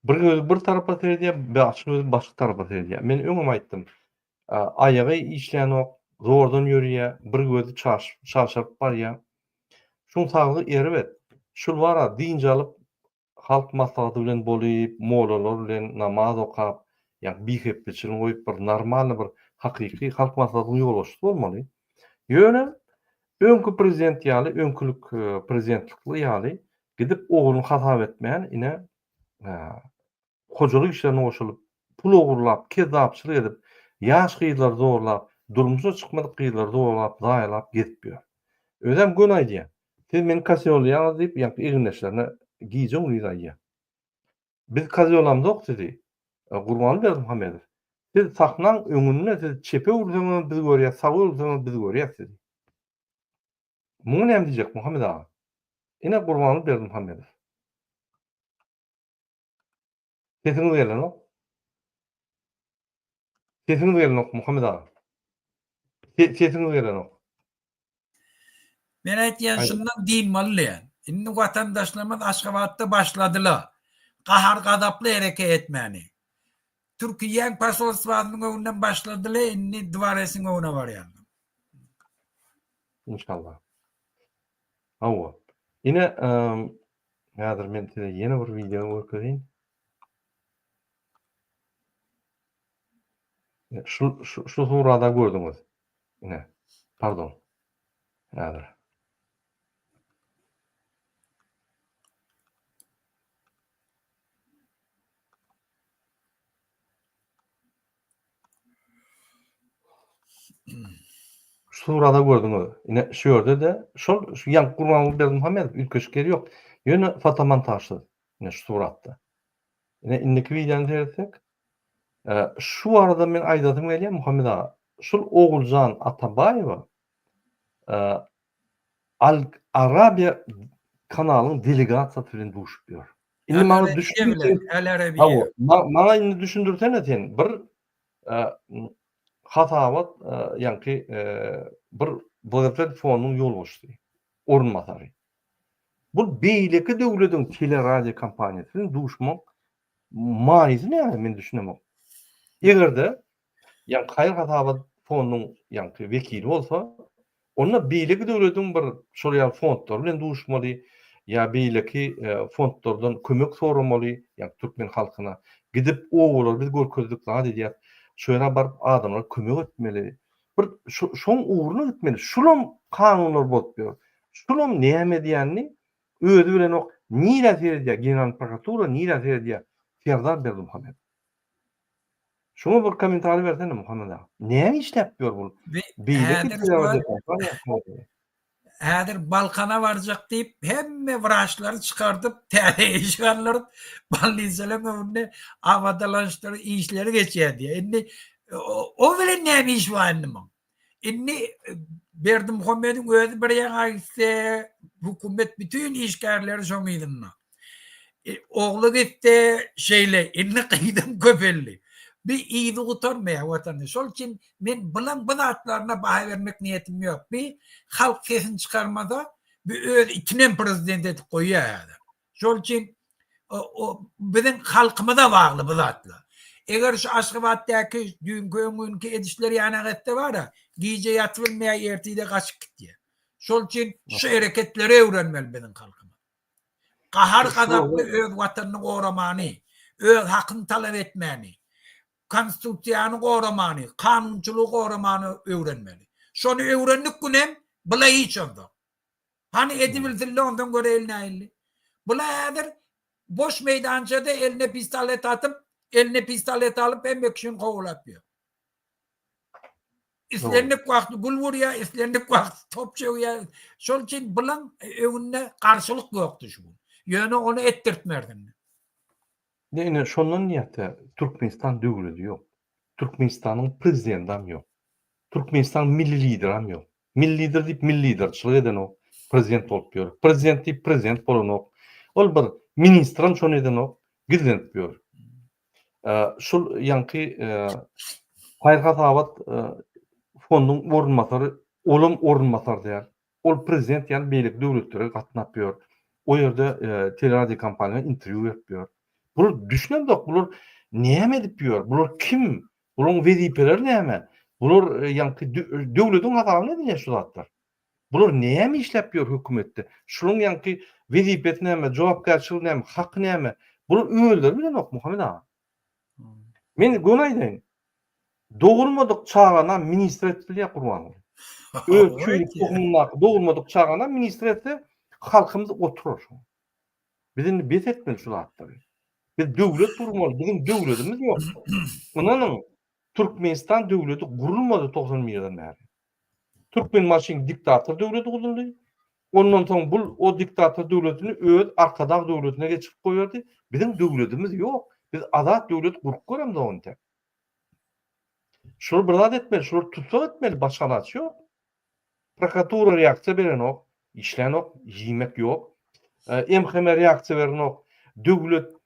Bir göz bir tarapa serdiýär, başga göz başga tarapa serdiýär. Men öňem aýtdym. Aýagy işlän ok, zordan ýörýär, bir gözü çarşap barýar. Şoň sagly erebet. Şul bara dinji alyp halk maslahaty bilen bolyp, molalar bilen namaz okap, ýa bihepçilik goýup bir normal bir hakyky halk maslahatyny ýolbaşy bolmaly. Ýöne öňkü prezident ýaly, öňkülük prezidentlikli ýaly gidip oğluny hatap etmeýän ine hojalyk işlerine goşulyp, pul ogurlap, kezapçylyk edip, ýaş gyýlar zorlap, durmuşa çykmadyk gyýlar zorlap, zaýalap gitipýär. Özem gün aýdýar. Siz meni kasyolýaňyz diýip ýa-da iňleşlerine giýjek ýaýýar. Biz kasyolamyk dedi. Gurban Berdimuhammedow. Siz sahnaň öňünde siz çepe ursaňyz biz görýär, sagy ursaňyz biz görýär dedi. Muňa näme diýjek Muhammed ağa? Ine Gurban Berdimuhammedow. Sesiniz gelen ok. Sesiniz gelen ok Muhammed ağa. Sesiniz gelen ok. Men aýtýan şundan diýmeli. Indi watandaşlarymyz Aşgabatda başladylar. Gahar gadaply hereket etmäni. Türkiýe pasolstwasynyň öňünden başladylar, indi dwaresyň öňüne barýar. İnşallah. Hawa. Ine häzir men size ýene bir video görkezýän. Şu surada gördüňiz. Ine. Pardon. Häzir. Surada gördüňiz. Ine şu ýerde de şol ýa Gurban Berdimuhammedow ülkeşikleri ýok. Ýöne fotomontaşy. Ine şu suratda. Ine indiki videony seyretsek, şu arada men aýdadym gelýär Muhammed ağa. Şol Oguljan Atabaýew Al Arabiya kanalynyň delegasiýasy bilen duşup ýör. Indi maňa düşündirsen, maňa indi düşündirsene sen bir hatabat ýanky bir wagtda fonuň ýolbaşçy, orunmasary. Bu beýleki döwletiň teleradio kompaniýasynyň duşmak maýyzy näme men düşünemem. Egerde ýa Haýr hatabat fonuň ýanky vekili bolsa, onda beýleki döwletiň bir şol ýa fondlar bilen duşmaly, ýa beýleki fondlardan kömek soramaly, ýa Türkmen halkyna Gidip oğullar biz görkezdik daha diýär. Şöyle barıp adamlar kömek etmeli. Bir şoň uğruna gitmeli. Şulam kanunlar bolup ber. Şulam näme diýenni özü bilen ok nira terdiýär genel prokuratura nira terdiýär. Serdar Berdimuhammed. Şunu bir komentar versene Muhammed ağa. Näme işläp ber bul? Häzir Balkana varjak diýip hemme vraçlary çıkartıp täze balliseler önüne avadalanşları işleri geçýär diye. Endi o bilen näme iş var endi? Endi Berdimuhammed'in özü bir ýaga gitse hukumet bütün işgärleri şoňydyna. Oğlu gitti şeyle endi kıydym köpelli. Bir iyidi utanmaya vatandaş. Şol için men bilen bu zatlarına baha vermek niyetim yok. Bir halk sesini çıkarmada bir öz ikinen prezident etip koyuyor. Şol için o bizim halkıma bağlı bu zatlar. Eğer şu Aşgabat'taki dünkü edişleri yanakette var ya giyce yatılmaya ertiğde kaçık gitti. Şol için şu hareketleri öğrenmeli bizim halkıma. Kahar kadaklı öz vatanını korumanı, öz hakkını talep etmeni, konstitusiýany goramany, kanunçylygy goramany öwrenmeli. Şonu öwrendik günem bula hiç onda. Hani Edil Zilli ondan göre eline ayıldı. Buladır boş meydançada eline pistolet alıp emekşin kovulapıyor. İslendik vakti gul vuruyor, islendik vakti top çeviyor. Şol için bulan öwünne karşılık yoktu şu. Yani onu ettirtmerdin. Näme şondan niýetde Türkmenistan döwleti ýok. Türkmenistanyň prezidenti hem ýok. Türkmenistan milli lideri hem ýok. Milli lider diýip milli liderçilik eden ok, prezident bolup ýör. Prezident diýip prezident bolan ok. Ol bir ministran şonu eden ok, gizlenip ýör. Şol ýanky Haýrat Abat fonduň orunmasary, olam orunmasar diýer. Ol prezident ýani beýlik döwletlere gatnap ýör. O ýerde teleradio kompaniýalara interwýu berip ýör. Bular düşünendik, bular näme edip ýör? Bular kim? Buların wezipeleri näme? Bular ýanky döwletiň adamı näme şu zatlar? Bular näme işläp ýör hökümetde? Şunyň ýanky wezipeti näme, jogapkärçilik näme, hak näme? Bular öýler bilen ok Muhammed ağa. Men gönaýdyn. Dogulmadyk çağana ministr etdiler Qurban. Öz çüýlük tohumlar dogulmadyk çağana ministr etse halkymyz oturur. Bizin bet etmeli şu zatlar. Biz döwlet durmaly, bizim döwletimiz ýok. Onanyň Türkmenistan döwleti gurulmady 90-ýyldan bäri. Türkmenmaşyň diktator döwleti guruldy. Ondan soň bul o diktator döwletini öz arkadak döwletine geçip goýardy. Bizim döwletimiz ýok. Biz azat döwlet gurup göremdi onda. Şol bir zat etmeli, şol tutsak etmeli, başga zat ýok. Prokuratura reaksiýa beren ok, işlen ok, ýemek ýok. MHM reaksiýa beren ok. Döwlet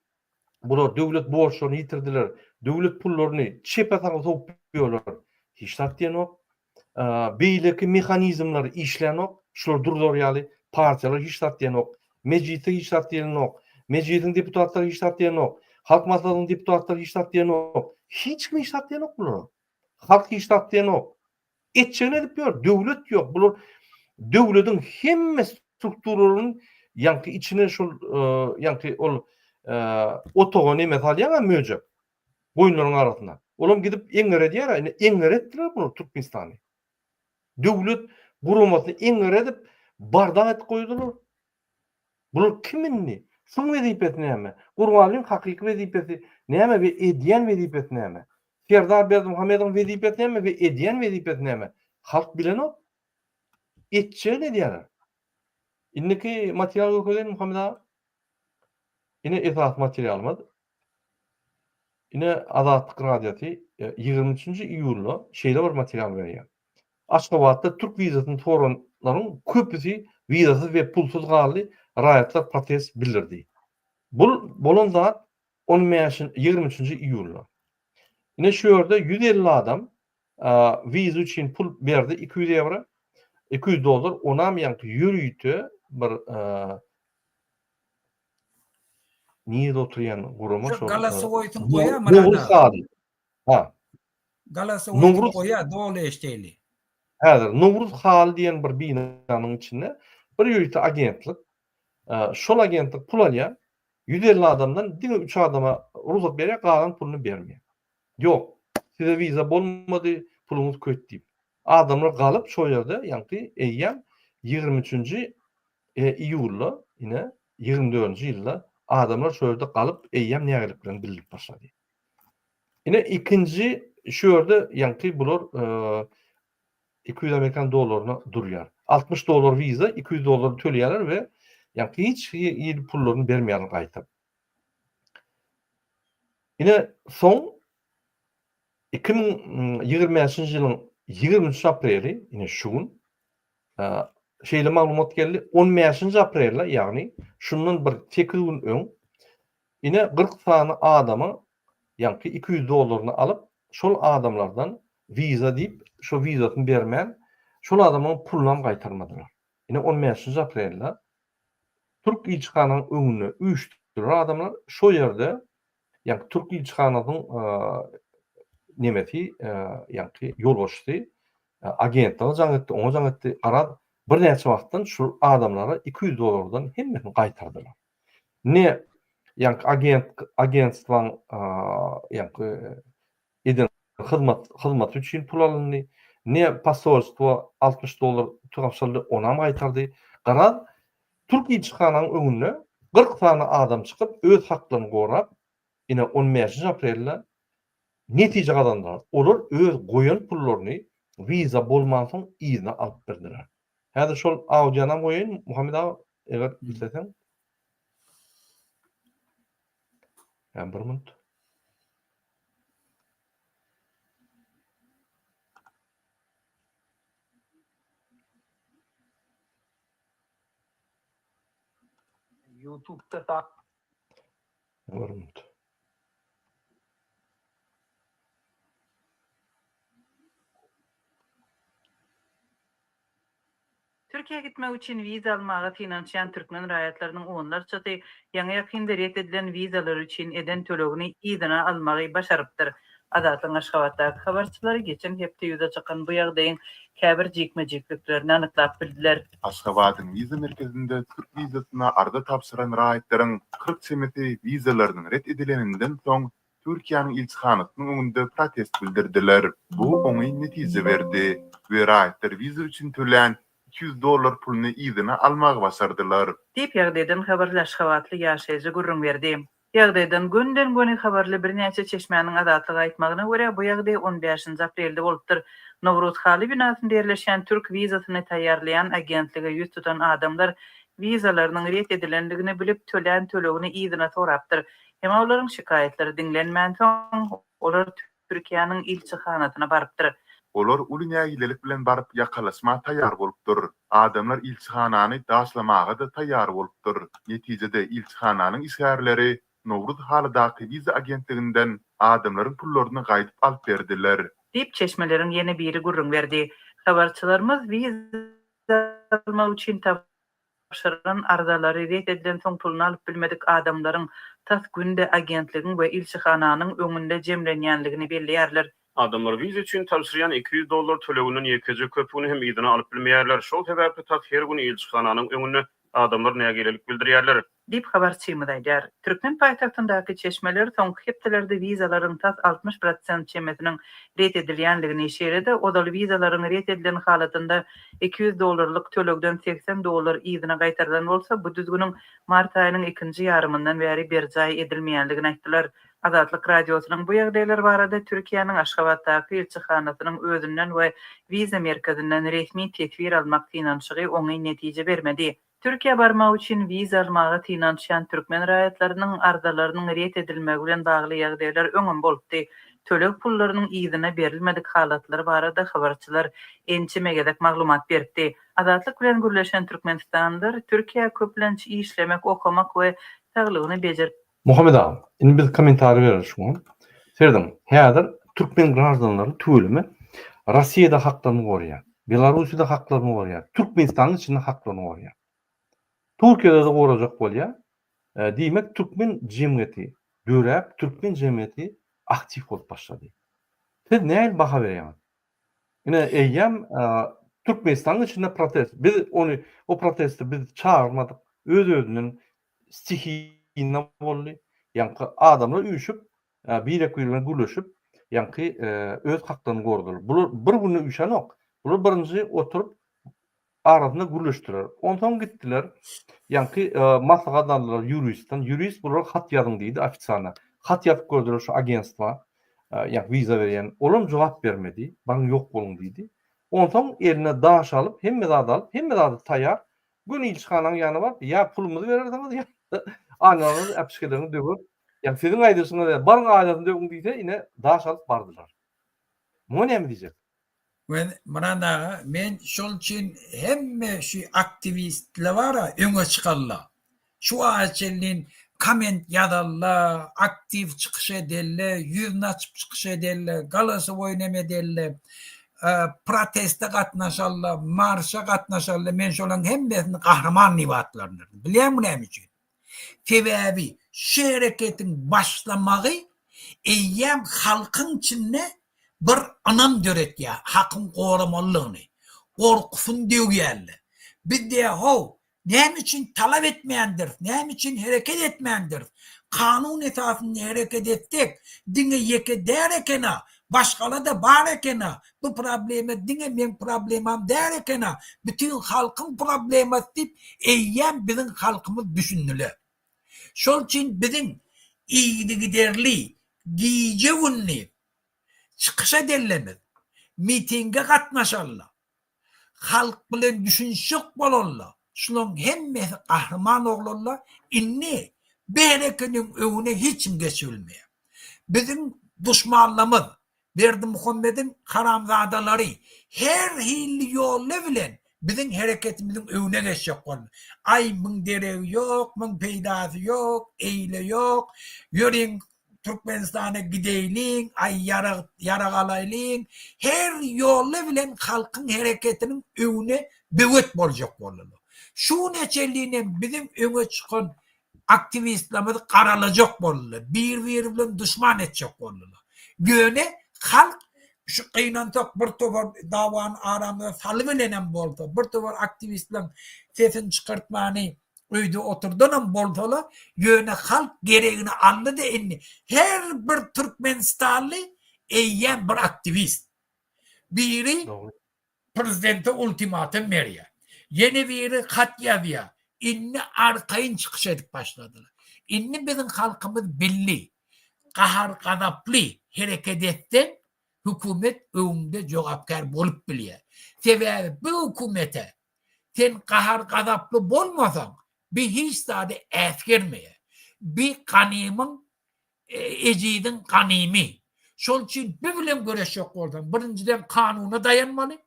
borçlaryny ýitirdiler. Döwlet pullaryny çepe-taňa sokup ýörler. Hiç zat diýen ok. Beýleki mexanizmler işlen ok. Şol durdurýaly partiýalar hiç zat diýen ok. Mejliste hiç zat diýen ok. Mejlisiň deputatlary hiç zat diýen ok. Halk maslahatynyň deputatlary hiç zat diýen ok. Hiç kim hiç zat diýen ok bular. Halk hiç zat diýen ok. Etçen edip ýör. Döwlet ýok. Bular döwletiň hemme strukturalarynyň ýanky içine şol ýanky ol otoga näme salýan möjek. Boýunlaryň arasyna. Olam gidip eňere diýär, eňere etdiler bunu Türkmenistany. Döwlet gurulmasyny eňere edip bardak et goýdular. Bular kiminni? Şoň wezipeti näme? Gurbanlyň hakyky wezipeti näme we edýän wezipeti näme? Serdar Berdimuhammediň wezipeti näme we edýän wezipeti näme? Halk bilen ok. Etçe ne diýär? Inniki material gökeden Muhammed ağa. Ine esas materialymyz. Ine Azatlyk radiosi 23-nji iýulda şeýle bir material berýär. Aşgabatda Türk wizasyny soranlaryň köpüsi wizasy we pulsuz galy raýatlar protest bildirdi. Bolan zat 23-nji iýulda. Ine şu ýerde 150 adam wiza üçin pul berdi, 200 euro, 200 dolar, onam ýanky ýürüýdi bir niye oturyan guruma Şu galası koytun Novruz koya Hali. Ha. Galası koytun Novruz koya doğru eşteyli. Häzir Novruz Hali diýen bir binanyň içinde bir ýurty agentlik. Şol agentlik pul alýar. 150 adamdan 3 adama ruhsat berýär, galan pulunu bermeýär. Yok, size viza bolmady, pulunuz köt diýip. Adamlar galyp şo ýerde, ýani eýýäm 23-nji iýulda, ine 24-nji ýylda adamlar şo ýerde galyp eýýäm nägeliklerini bildirip başlady. Ine ikinji şu ýerde ýani bular 200 Amerikan dollaryna durýar. $60 viza, $200 töleýärler we ýani hiç ýyl pullaryny bermeýärler gaýta. Ine soň 2025-nji ýylyň 20 apreli, ine şu gün şeýle maglumat geldi. 15-nji aprelde, ýagny şundan bir 8 gün öň ine 40 sany adamy ýani $200 alyp şol adamlardan viza diýip şo vizasyny bermän şol adamyň pulunu gaýtarmadylar. Ine 15-nji aprelde Türk ilçihanynyň öňüne üýtdüler adamlar şo ýerde ýani Türk ilçihanynyň nemeti ýani ýol başdy agentler jaň etdi, oňa jaň etdi. Arad bir näçe wagtdan şu adamlara $200'dan hemmesini gaýtardylar. Ne ýani agentstwaň ýani eden hyzmat üçin pul alındy. Ne pasolstvo $60 tugapşaldy, onam gaýtardy. Garad Türk ilçihanynyň öňüne 40 sany adam çykyp öz haklaryny gorap, ine 15-nji aprelde netije kazandylar. Olar öz goýan pullaryny viza bolman soň ýyna alyp berdiler. Häzir şol audiona goýun, Muhammed aga, eger bilseň. Bir minut. YouTube'da da Bir minut. Türkiýe gitmek üçin viza almagy finansiýan türkmen raýatlarynyň onlarçaty ýaňy ýakynda ret edilen vizalar üçin eden tölegini ýygyna almagy başarypdyr. Adatyň Aşgabatdaky habarçylary geçen hepde ýüze çykan bu ýagdaýyň käbir jekmejekliklerini anyklap bildiler. Aşgabatyň viza merkezinde Türk vizasyna arda tapşyran raýatlaryň 40 semeti vizalarynyň ret edileninden soň Türkiýanyň ilçihanatynyň öňünde protest bildirdiler. Bu oňy netije berdi we raýatlar viza üçin tölen $200 pulunu ýygyna almagy başardylar. Diýip ýagdaýdan habarlaşgabatly ýaşaýjy gurrun berdi. Ýagdaýdan günden güne habarly birnäçe çeşmäniň adatlygy aýtmagyna görä bu ýagdaý 15-nji aprelde bolupdyr. Nowruz haly binasynda ýerleşen Türk vizasyny taýýarlayan agentlige ýüz tutan adamlar vizalarynyň ret edilendigini bilip tölen tölegini ýygyna sorapdyr. Hem olaryň şikaýetleri dinlenmän soň olar Türkiýanyň ilçihanatyna barypdyr. Olar uly nägilelik bilen baryp ýakalaşma taýýar bolupdyr. Adamlar ilçihanany daşlamaga da taýýar bolupdyr. Netijede ilçihananyň işgärleri Nowruz halydaky viza agentliginden adamlaryň pullaryny gaýdyp alyp berdiler. Diýip çeşmeleriň ýene biri gurrun berdi. Habarçylarymız viza almak üçin tapşyrylan arzalary ret edilen soň pulunu alyp bilmedik adamlaryň tas günde agentligiň we ilçihananyň öňünde jemlenýänligini belliýärler. Adamlar viza üçin tapşyrýan $200 töleginiň ýekeje köpüni hem ýygyna alyp bilmeýärler. Şol sebäpli tak her gün ilçihananyň öňüne adamlar nägelik bildirýärler. Diýip habarçymyz aýdýar. Türkmen paýtagtyndaky çeşmeler soňky hepdelerde vizalaryň tas 60% çemetiniň ret edilýänligini işerede, odal vizalaryň ret edilen halatynda $200 tölegden $80 ýygyna gaýtardan bolsa, bu düzgünüň mart aýynyň 2-nji ýarymyndan bäri berjaý edilmeýänligini aýtdylar. Azatlyk radiosynyň bu ýagdaýlar barada Türkiýanyň Aşgabatdaky ilçihanatynyň özünden we viza merkezinden resmi tetbir almak finansygy oňy netije bermedi. Türkiýe barmak üçin viza almagy finansiýan türkmen raýatlarynyň arzalarynyň ret edilmegi bilen bagly ýagdaýlar öňüm bolupdy. Töleg pullarynyň ýygyna berilmedik halatlary barada habarçylar ençimegedek maglumat berdi. Azatlyk bilen gürleşen Türkmenistanlar Türkiýe köplençi işlemek, okumak we taglygyny bejerip Muhammed aga, indi biz komentary berer şuň. Serdim, häzir türkmen gражданлары tüwelimi Rossiýada haklaryny gorýar, Belarusyda haklaryny gorýar, Türkmenistanyň içinde haklaryny gorýar. Türkiýede de gorajak bolýar. Diýmek türkmen jemgyýeti, döräp türkmen jemgyýeti aktiv bolup başlady. Siz näme baha berýär? Ine eýýäm Türkmenistanyň içinde protest. Biz o protesti biz çağırmadyk. Öz-özünden stihi inne boldy. Ýa-ni adamlar üýşüp, birek-birine güleşip, ýa-ni öz haklaryny gordular. Bular bir güne üýşenok. Bular birinji oturup arasynda güleşdiler. Ondan gitdiler. Ýa-ni maslahat aldylar juristden. Jurist bular hat ýazyň diýdi ofisialna. Hat ýazyp gördüler şu agentstva, ýa viza berýän. Olam jogap bermedi. Baň ýok boluň diýdi. Ondan eline daş alıp, hemme alıp, hemme taýýar. Gün ilçhanaň ýanyna barıp, ýa pulumuzy bererdiňiz ýa ananyň äpişkelerini dögüp, ýa siziň aýdyrsyňyz barň aýlasyny dögüň diýse, ine daş alyp bardylar. Bu näme diýjek? Mıranda men şol için hemme şu aktivistler var ya öňe çıkarlar. Şu açelin komment yazarlar, aktif çıkış ederler, yüzünü açıp çıkış ederler, galası oynam ederler, proteste katnaşarlar, marşa katnaşarlar. Men şolan hemmesini kahraman nibatlarlar. Bilýän bu näme üçin? Sebebi şu hareketin başlamagy eýýem halkın içinde bir anam döretýär, hakyň goramanlygyny, gorkusyny döwýärler. Bir de näme üçin talap etmeýändir, näme üçin hereket etmeýändir? Kanun esasynda hereket etdik, diňe ýeke där ekena, başgala da bar ekena. Bu problemi diňe men problemam där ekena. Bütün halkyň problemi diýip eýýem biziň halkymyz düşündiler. Şol üçin biziň iýdi derli, giýje günni çıkış ederler, mitinge katnaşarlar, halk bilen düşünşük bolarlar. Şunun hemmesi kahraman olurlar. İnni berekenin öňüne hiçim geçilmeýär. Bizim düşmanlarymız Berdi Muhammed'in haramzadalary her hilli ýolla bilen bizim hareketimiziň öňüne geçjek boldy. Ay müň derew ýok, müň peýdasy ýok, eýle ýok, ýöreň Türkmenistan'a gideylin, ay yarak alaylin, her yolla bilen halkın hareketinin öňüne böwet boljak boldy. Şu neçeliğine bizim öňe çıkan aktivistlerimiz qaralajak boldy. Bir bilen düşman etjek boldy. Göne halk şu kıynantak bir tovar dawan aramda salyp boldy. Bir tovar aktivistler sesini çıkartmany öýde oturdunam bolsalar, ýöne halk geregini anlady enni. Her bir Türkmenistanly eýýän bir aktivist. Biri prezidente ultimatum berýär. Ýene biri hat ýazýar. Inni arkaýyn çıkış edip başladylar. Inni biziň halkymyz billi, gahar gadaply hereket etdi. Hökümet öňünde jogapkar bolup bilýär. Sebebi bu hökümete sen gahar gadaply bolmasaň bir hiç zade etkermeye. Bir kanimın ecidin kanimi. Şol için bir bilen göreşek oldan. Birinciden kanuna dayanmalı.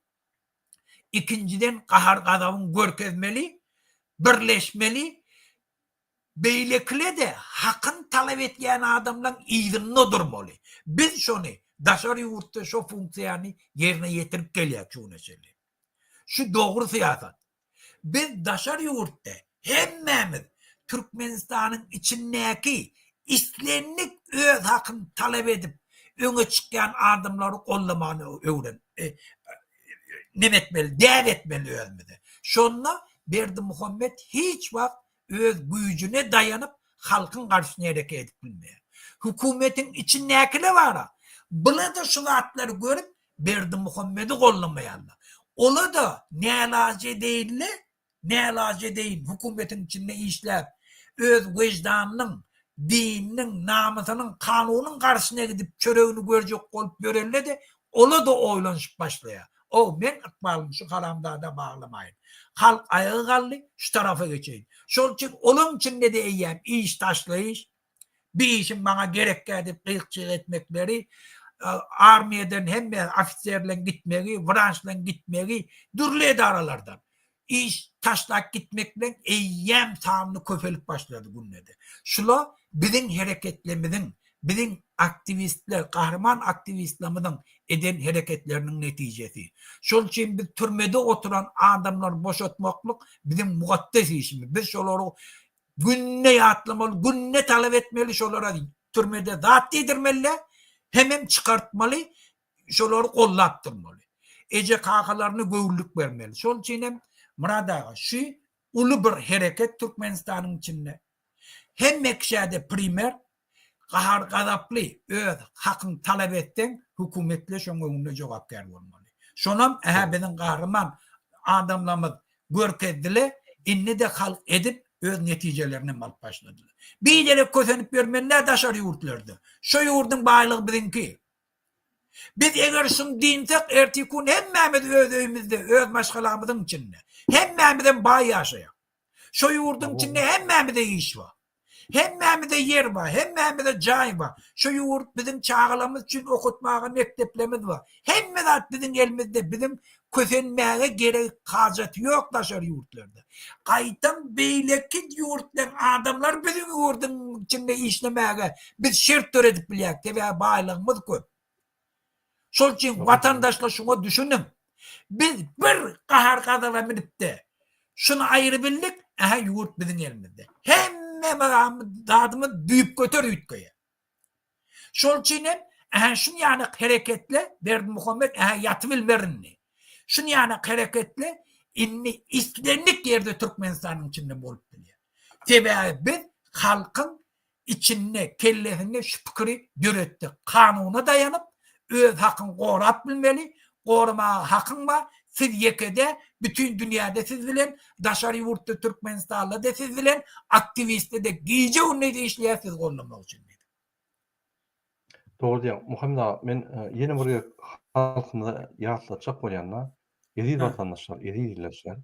İkinciden kahar gadabın görkezmeli. Birleşmeli. Beylekle de hakkın talep etýän adamdan iýdinne durmaly. Biz şonu daşary ýurtda şu funksiyany yerine ýetirip gelýär şu mesele. Şu dogry siýasat. Biz daşary ýurtda hemmemiz Türkmenistan'ın içindeki islenlik öz hakkını talep edip öňe çykýan adamlary gollamany öwren nemetmeli, däw etmeli özmedi. Şonda Berdi Muhammed hiç wagt öz güýjüne dayanıp halkın garşyna hareket edip bilmeýär. Hökümetin içindekiler var. Bular da şu zatları görüp Berdi Muhammed'i gollamaýarlar. Ola da nälaje değiller. Ne elace değil, hükümetin içinde işler, öz vicdanının, dininin, namusunun, kanunun karşısına gidip çöreğini görecek olup görürler de, ola da oylanışıp başlıyor. Men ıkbalım şu karamdağda bağlamayın. Halk ayağı kaldı, şu tarafa geçeyim. Şol için onun içinde de eyyem, iş taşlı iş, bir işin bana gerek geldi, kıyıkçılık etmekleri, armiyadan hem ofislerle gitmeyi, branşla gitmeyi, dürlüğe aralardan. İş taşlak gitmekle eyyem tamamını köfelip başladı günlerde. Şula bizim hareketlerimizin, bizim aktivistler, kahraman aktivistlerimizin eden hareketlerinin neticesi. Şol için biz türmede oturan adamlar boşaltmaklık bizim mukaddes işimiz. Biz şoları günne yatlamalı, günne talep etmeli şolara türmede zat yedirmeli, hemen çıkartmalı, şoları kollattırmalı. Ece kakalarını göğüllük vermeli. Şol için Murada şu ulu bir hareket Türkmenistan'ın içinde. hem mekşede primer qahar gadaplı öz hakkın talep ettin hükümetle şoňa önüne jogapkär bolmaly. Şonam benim kahraman adamlarımız görkezdiler, inni de halk edip öz netijelerini alıp başladılar. Bir yere kösenip vermenler daşar yurtlardı. Şu yurdun baylığı bizinki. Biz eğer şunu dinsek ertikun hemmemiz öz öyümüzde, öz maşgalamızın içinde. Hemmemizden bay yaşayak. Şu yurdun içinde hemmemizde iş var. Hemmemizde yer var, hemmemizde cay var. Şu yurt bizim çağılamız için okutmağa mekteplerimiz var. Hemmezat bizim elimizde, bizim kösenmeye gerek hacet yok daşar yurtlarda. Kaytan beyleki yurtlar, adamlar bizim yurdun içinde işlemeye biz şert töredip bilyak ve baylığımız köp. Şol için vatandaşlar şuna düşünün. Biz bir kahar kadala minip de şunu ayrı bildik, yurt bizim elimizde. Dadımı büyük götür ütköye. Şol için şunu yani hareketle Berdi Muhammed yatıbil verinni. Şunu yani hareketle inni istenlik yerde Türkmenistan'ın içinde bolup biliyor. Sebebi biz halkın içinde kellesinde şu fikri dörettik. Kanuna dayanıp öz hakkın korap bilmeli. Koruma hakkın var. Siz yekede bütün dünyada siz bilen, daşarı yurtta Türkmenistan'da da siz bilen, aktiviste de giyce unnaydı işleyen siz kollamak için. Doğru diýär. Muhammed ağa, men yine buraya halkymyza ýatlatjak bolýanlar, eri vatandaşlar, eri ýerleşler.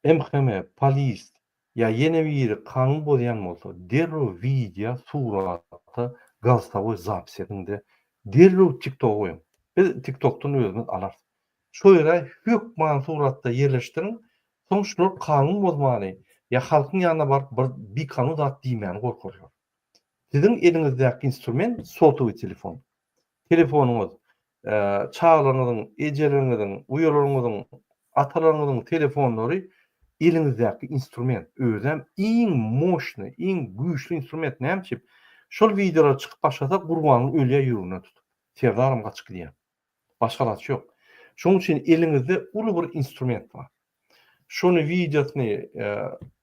MHM, polis, ya yine bir kanun bolýan bolsa, derrü video, suraty, galstawy zapis edinde, derrü TikTok goýun. Biz TikTok'tan özümüz alar. Şu ýere hükman suratda yerleştirin, soňçular kanun bozmaly. Ya halkyň ýanyna barıp bir kanun zat diýmän gorkarlar. Sizin elinizdeki instrument sotuwy telefon. Telefonuňyz, çağlaryňyzyň, ejeliňiziň, uýalaryňyzyň, atalaryňyzyň telefonlary elinizdeki instrument. Özem iň moşny, iň güýçli instrument näme? Şol videolar çykyp başlasa gurbanyň ölýä ýürüne tutup. Sevdarym gaçyk diýär. Başgalası ýok. Şoň üçin elinizde uly bir instrument bar. Şonu videosyny,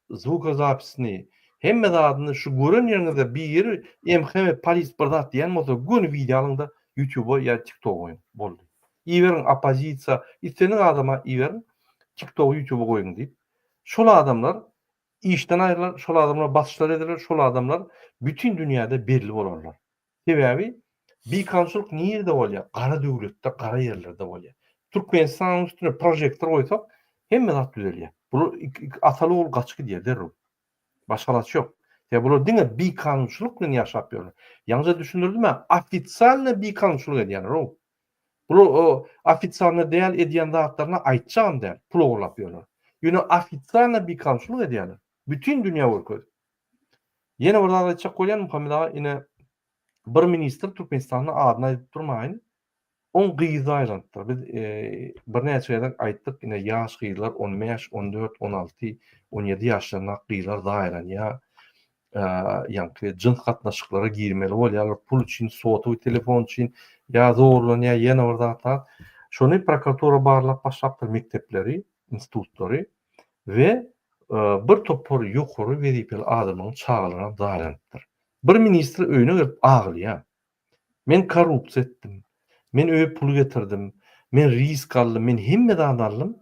звука zapisini, hemme zadyny şu gören ýerinizde bir ýeri MHM polis birdat diýen bolsa, gün videolarynda YouTube'a ýa TikTok'a goýun. Boldy. Iwerin opozisiýa, istenen adama iwerin TikTok'a, YouTube'a goýun diýip. Şol adamlar işden aýrylar, şol adamlar basışlar ediler, şol adamlar bütün dünyada belli bolarlar. Sebebi bir kançylyk nirde bolýar? Gara döwletde, gara ýerlerde bolýar. Türkmenistan üstüne projektor goýsak, hemme zat düzelýär. Bu ataly ol gaçky diýer derrüp. Başgalası ýok. Ya bular diňe bir kanunçylyk bilen ýaşap ýörler. Ýalňyza düşündirdim ben, ofitsialny bir kanunçylyk edýänler o. Bular o ofitsialny däl edýän zatlaryna aýtjagam däl, pul oglap ýörler. Ýöne ofitsialny bir kanunçylyk edýänler. Bütün dünýä görkezdi. Ýene bir zat aýtjak bolýan Muhammed ağa, ine bir ministr Türkmenistanyň adyny aýdyp durmaýyn. On gyýyzy aýlandyr. Biz bir näçe ýerden aýtdyk, ine ýaş gyýylar 15, 14, 16, 17 ýaşlaryna gyýylar daýran ýa ýa-ni jins gatnaşyklara girmeli bolýarlar, pul üçin, sotuwy telefon üçin ýa zorlanýar ýene bir zatlar. Şonu prokuratura barlap başlapdyr mektepleri, institutlary we bir topor ýokary wezipeli adamyň çağlaryna daýrandyr. Bir ministr öýüne gelip aglýar. Men korrupsiýa etdim. Men öýe pul getirdim. Men risk aldym. Men hemmeden aldym.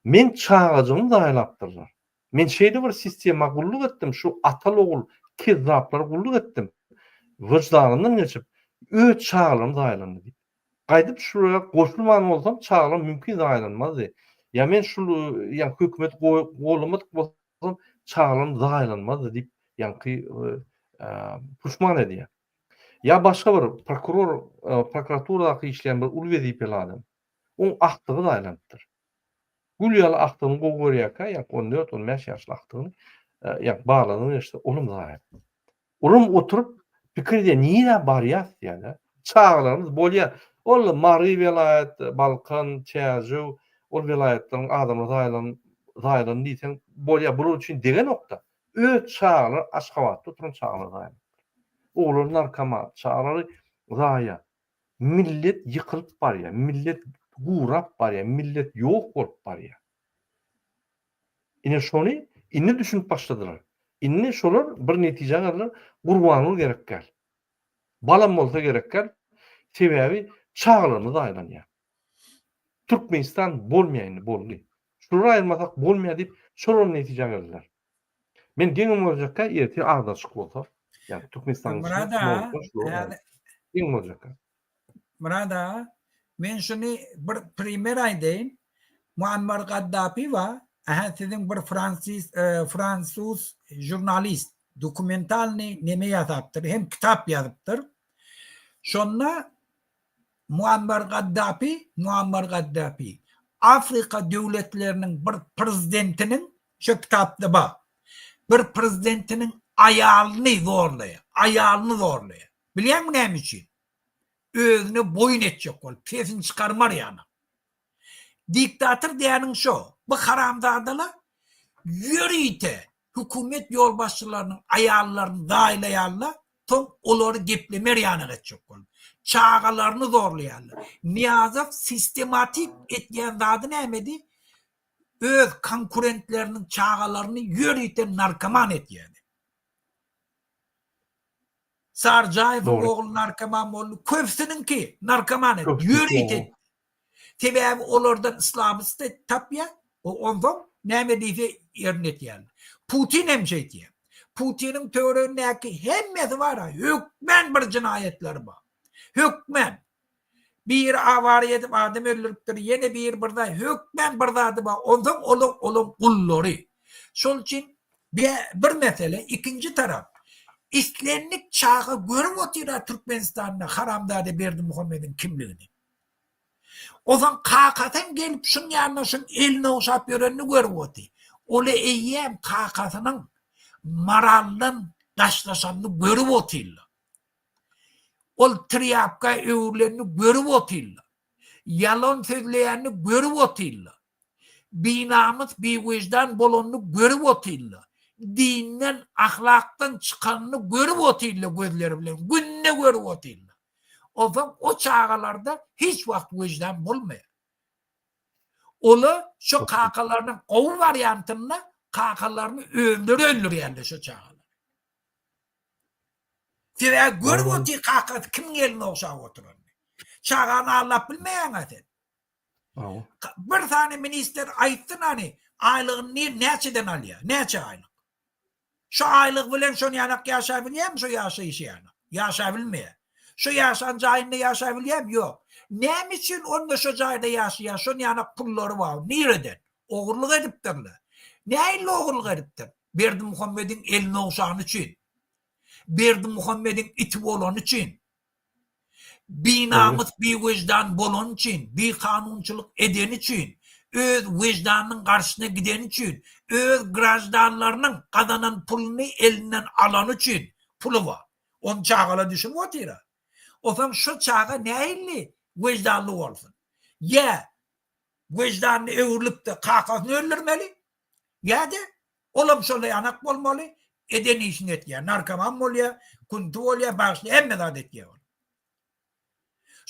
Men çağajymy daýlapdyrlar. Men şeýle bir sistema gulluk etdim. Şu atal ogul kezzaplar gulluk etdim. Wyjdanymdan geçip öýe çağlarym daýlandy diýip. Gaýdyp şuraya goşulman bolsam çağlarym mümkin daýlanmazdy. Ya men şu ýa hökümet golumyk bolsam çağlarym daýlanmazdy diýip ýa-ni puşman edýär. Ya başga bir prokuror, prokuraturada işleyen bir ul wezipeli adam. On aktygy daýlandyr. Gülýal aktygyny gowurýaka, ýa 14-15 ýaşly aktygyny, ýa bağlanyň işte olum daýar. Olum oturup pikirde niýe barýar diýär. Çağlarymyz bolýar. Ol Mary vilayet, Balkan, Çäju, ol vilayetleriň adamlary daýlan diýsen bolýar. Bular üçin degen nokta. Öz çağlar Aşgabatda oturan çağlar daýlan. Oğlum narkoman, çağrary zaya. Millet yıkılıp barýar, millet gurap barýar, millet ýok bolup barýar. Ine şonu inni düşünüp başladylar. Inni şolar bir netije gelýär, gurbanyl gerek gel. Balam bolsa gerek gel. Sebäbi çağlarını da aýlanýar. Türkmenistan bolmaýany boldy. Şurra aýrmasak bolmaýar diýip şolar netije geldiler. Men geňim boljaka ýeti agdaşyk bolsa, ýani Türkmenistan Murada, yani, geňim boljaka. Murada, men şunu bir primer aýdaýyn. Muammar Gaddafi wa sizin bir Fransuz jurnalist dokumentalny neme ýazapdyr, hem kitap ýazypdyr. Şonna Muammar Gaddafi Afrika döwletleriniň bir prezidentiniň şu kitapda bar. Bir prezidentiniň aýalyny zorlaýar. Bilýärmi näme üçin? Özüne boyun etjek bolup, pesini çykarmar ýany. Diktatör diýäniň şo. Bu haramzadalar ýörüýte hökümet ýolbaşçylarynyň aýallaryny daýlaýarlar, toň olary geplemer ýanyna geçjek bolup. Çağalaryny zorlaýarlar. Niýazow sistematik etýän zady nämedi? Öz konkurentleriniň çağalaryny ýörüýte narkoman etýär. Sarjaýew ogul narkoman boldy. Köpsiniňki narkoman et. Ýörüýte. Sebäbi olardan islamist tapýa, ondan näme diýse ýernetýär. Putin hem şeýtýär. Putiniň töwerenäki hemmesi bar, hökmen bir jinayetleri bar. Hökmen. Bir awary edip adam öldüripdir, ýene birda hökmen bir zady bar. Ondan olan gullary. Şol üçin bir mesele, ikinji tarap. İslenlik çağı görüp otyra Türkmenistan'da haramzada Berdimuhammed'in kimligini. O zaman kakatan gelip şun yanına şun eline uşap yörenini görüp otu. Ola eyyem kakatının marallan taşlaşanını görüp otuyla. Ol triyapka öğürlerini görüp otuyla. Yalan sözleyenini görüp otuyla. Binamız bir vicdan bolonunu görüp otuyla. Dinden, ahlaktan çıkanını görüp otuyla gözleri bile. Günne görüp otuyla. O zaman o çağalarda hiç vakt vicdan bulmuyor. Ola şu kakalarının qovu varyantında kakalarını öldürüyorlar şu çağalar. Size görüp otuyor kakat kim eline oşağı oturur. Çağanı Allah bilmeyen zaten. Bir tane minister ayıttın hani aylığını neçeden alıyor? Neçe aylık? Şu aylık bilen şunu yanak yaşayabiliyor mu? Şu yaşayışı yanak. Yaşayabilmiyor. Şu yaşancı ayında yaşayabiliyor mu? Yok. Ne için onda şu cayda yaşıyor? Şunu yanak pulları var. Nereden? Oğurluk ediptirler. Neyle oğurluk ediptir? Berdimuhammed'in eline uşağın için. Berdimuhammed'in iti olan için. Bir namus, bir vicdan bolon için, bir kanunçuluk eden için, öz vicdanının karşısına giden için, öz grajdanlarının kazanan pulunu elinden alan için pulu var. Onun çağala düşün otira. O zaman şu çağa neyle vicdanlı olsun? Ya vicdanını öğürlüp de kakasını öldürmeli, ya da oğlum şöyle yanak olmalı, eden işini etkiye, narkoman oluyor, kuntu oluyor, bağışlı, emmedat etkiye.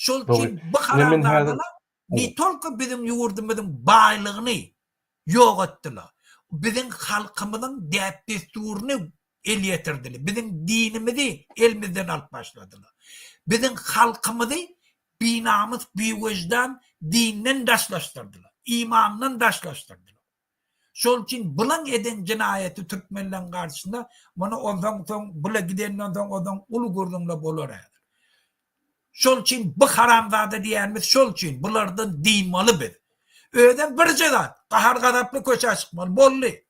Şol için bu karanlarla ne tolka bizim yurdumuzun baylığını yok ettiler. Bizim halkımızın desturunu el getirdiler. Bizim dinimizi elimizden alıp başladılar. Bizim halkımızı binamız bir vicdan dininden daşlaştırdılar. İmanından daşlaştırdılar. Şol için bulan eden cinayeti Türkmenlerin karşısında bana ondan bula gidenden ondan ulu gurdumla bolur. Şol için bu haramzada diýermiz şol için bulardan diýmaly biz. Öýden bir jada qahar gadaply köçe çykmaly bolly.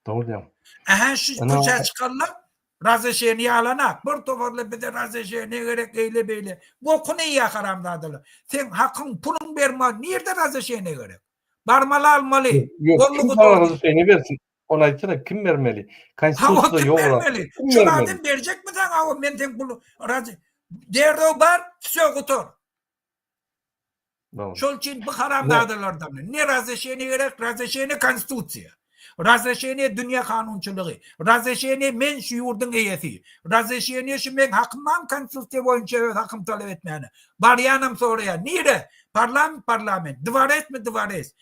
Doğru diýär. Aha şu köçe çykanlar razeşeni ýalanak. Bir tovarla bize razeşeni gerek eýle beýle. Gokuny ýa haramzadalar. Sen hakyň pulun berme, nerede razeşeni gerek? Barmaly almaly. Gollugy razeşeni bersin. Ona aýtsa kim bermeli? Konstitusiyada ýok. Şuradan berjek mi sen? Men sen pulu razı derdo bar, sög otur. Şol için bu haramzadalardan ne razeşeni gerek? Razeşeni konstitusiya. Razeşeni dünya kanunçuluğu. Razeşeni men şu yurdun eýesi. Razeşeni şu men hakymam konstitusiya boýunça öz hakym talep etmäni. Baryanam soraýar. Nire? Parlament. Dvares mi dvares?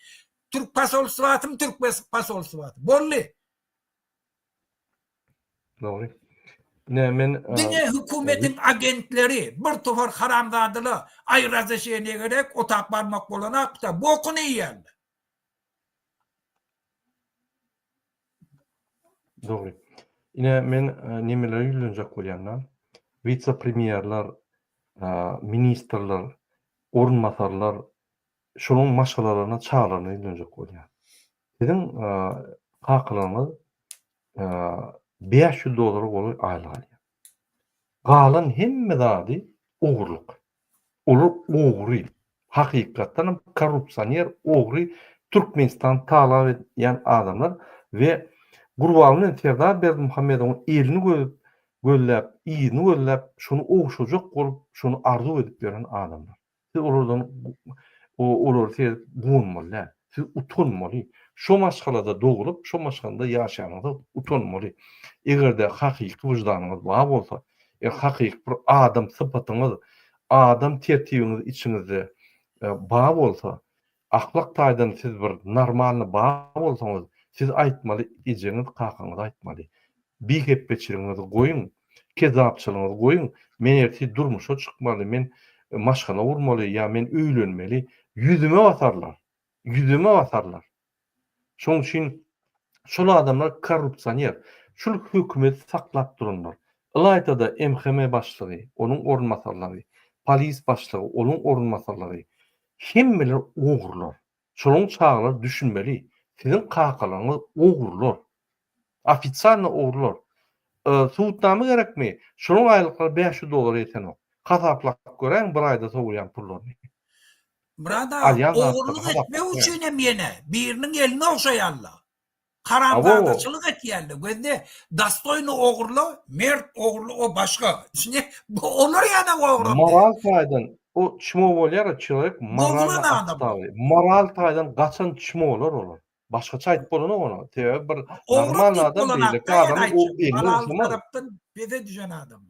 Türk pasolswaty mı Türk pasolswaty? Bolly. Doğru. Ne men Dine hükümetin agentleri bir tufar haramzadılı ayrazı şeyine gerek otak barmak olanak da bokunu yiyen. doğru. Yine men nemeleri ýülenjek bolýanlar. Vice-premierler, ministrler, ornmasarlar şonuň maşgalalaryna çağıranyny ýülenjek bolýar. Sizin hakylaryňyz $500 goly aýlyk alýar. Galan hemme zady ogurlyk. Olar ogry. Hakykatdan korrupsioner, ogry Türkmenistan talap edýän adamlar we Gurbanyň Serdar Berdimuhammedowyň elini gözläp, ýygyny gözläp, şonu ogşajak bolup, şonu arzu edip beren adamlar. Siz olardan olar siz gonmaly, siz utanmaly. Şo maşgalada dogulup, şo maşgalada ýaşaýanyňyza utanmaly. Egerde hakyky wyjdanyňyz bar bolsa, hakyky bir adam sypatyňyz, adam tertibiňiz içiňizde bar bolsa, ahlak taýdan siz bir normalny bar bolsaňyz, siz aýtmaly, ejeňiz kakanňyz aýtmaly. Biheppeçiliňizi goýun, kezapçylygyňyzy goýun. Men erti durmuşa çykmaly, men maşgala urmaly, ýa men öýlenmeli. Yüzüme basarlar. Yüzüme basarlar. Şoň üçin şol adamlar korrupsioner. Şol hökümet saklap dururlar. Ilaytada MHM başlygy, onuň ornmasarlary, polis başlygy, onuň ornmasarlary hemmeler ogurlar. Şonuň çağlar düşünmeli. Sizin kakalaňyz ogurlar. Ofitsialny ogurlar. Suwtnamy gerekmi? Şonuň aýlyklary $500 ýeten. Hasaplap gören bir aýda sowuyan pullaryny. Burada oğurluk etme üçün emyene. Birinin eline okşayanla. Karamzadaçılık etýärli. Gözde Dastoyny ogurla, Mert ogurla o başka. Şimdi onlar yana ogurla. Moral taýdan o çimo bolýar, çylyk moralny atstaly. Moral taýdan gaçan çimo olar. Başgaça aýdyp bolany onu. Tebe bir normal adam diýilek adam o elini tarapdan beze düşen adam.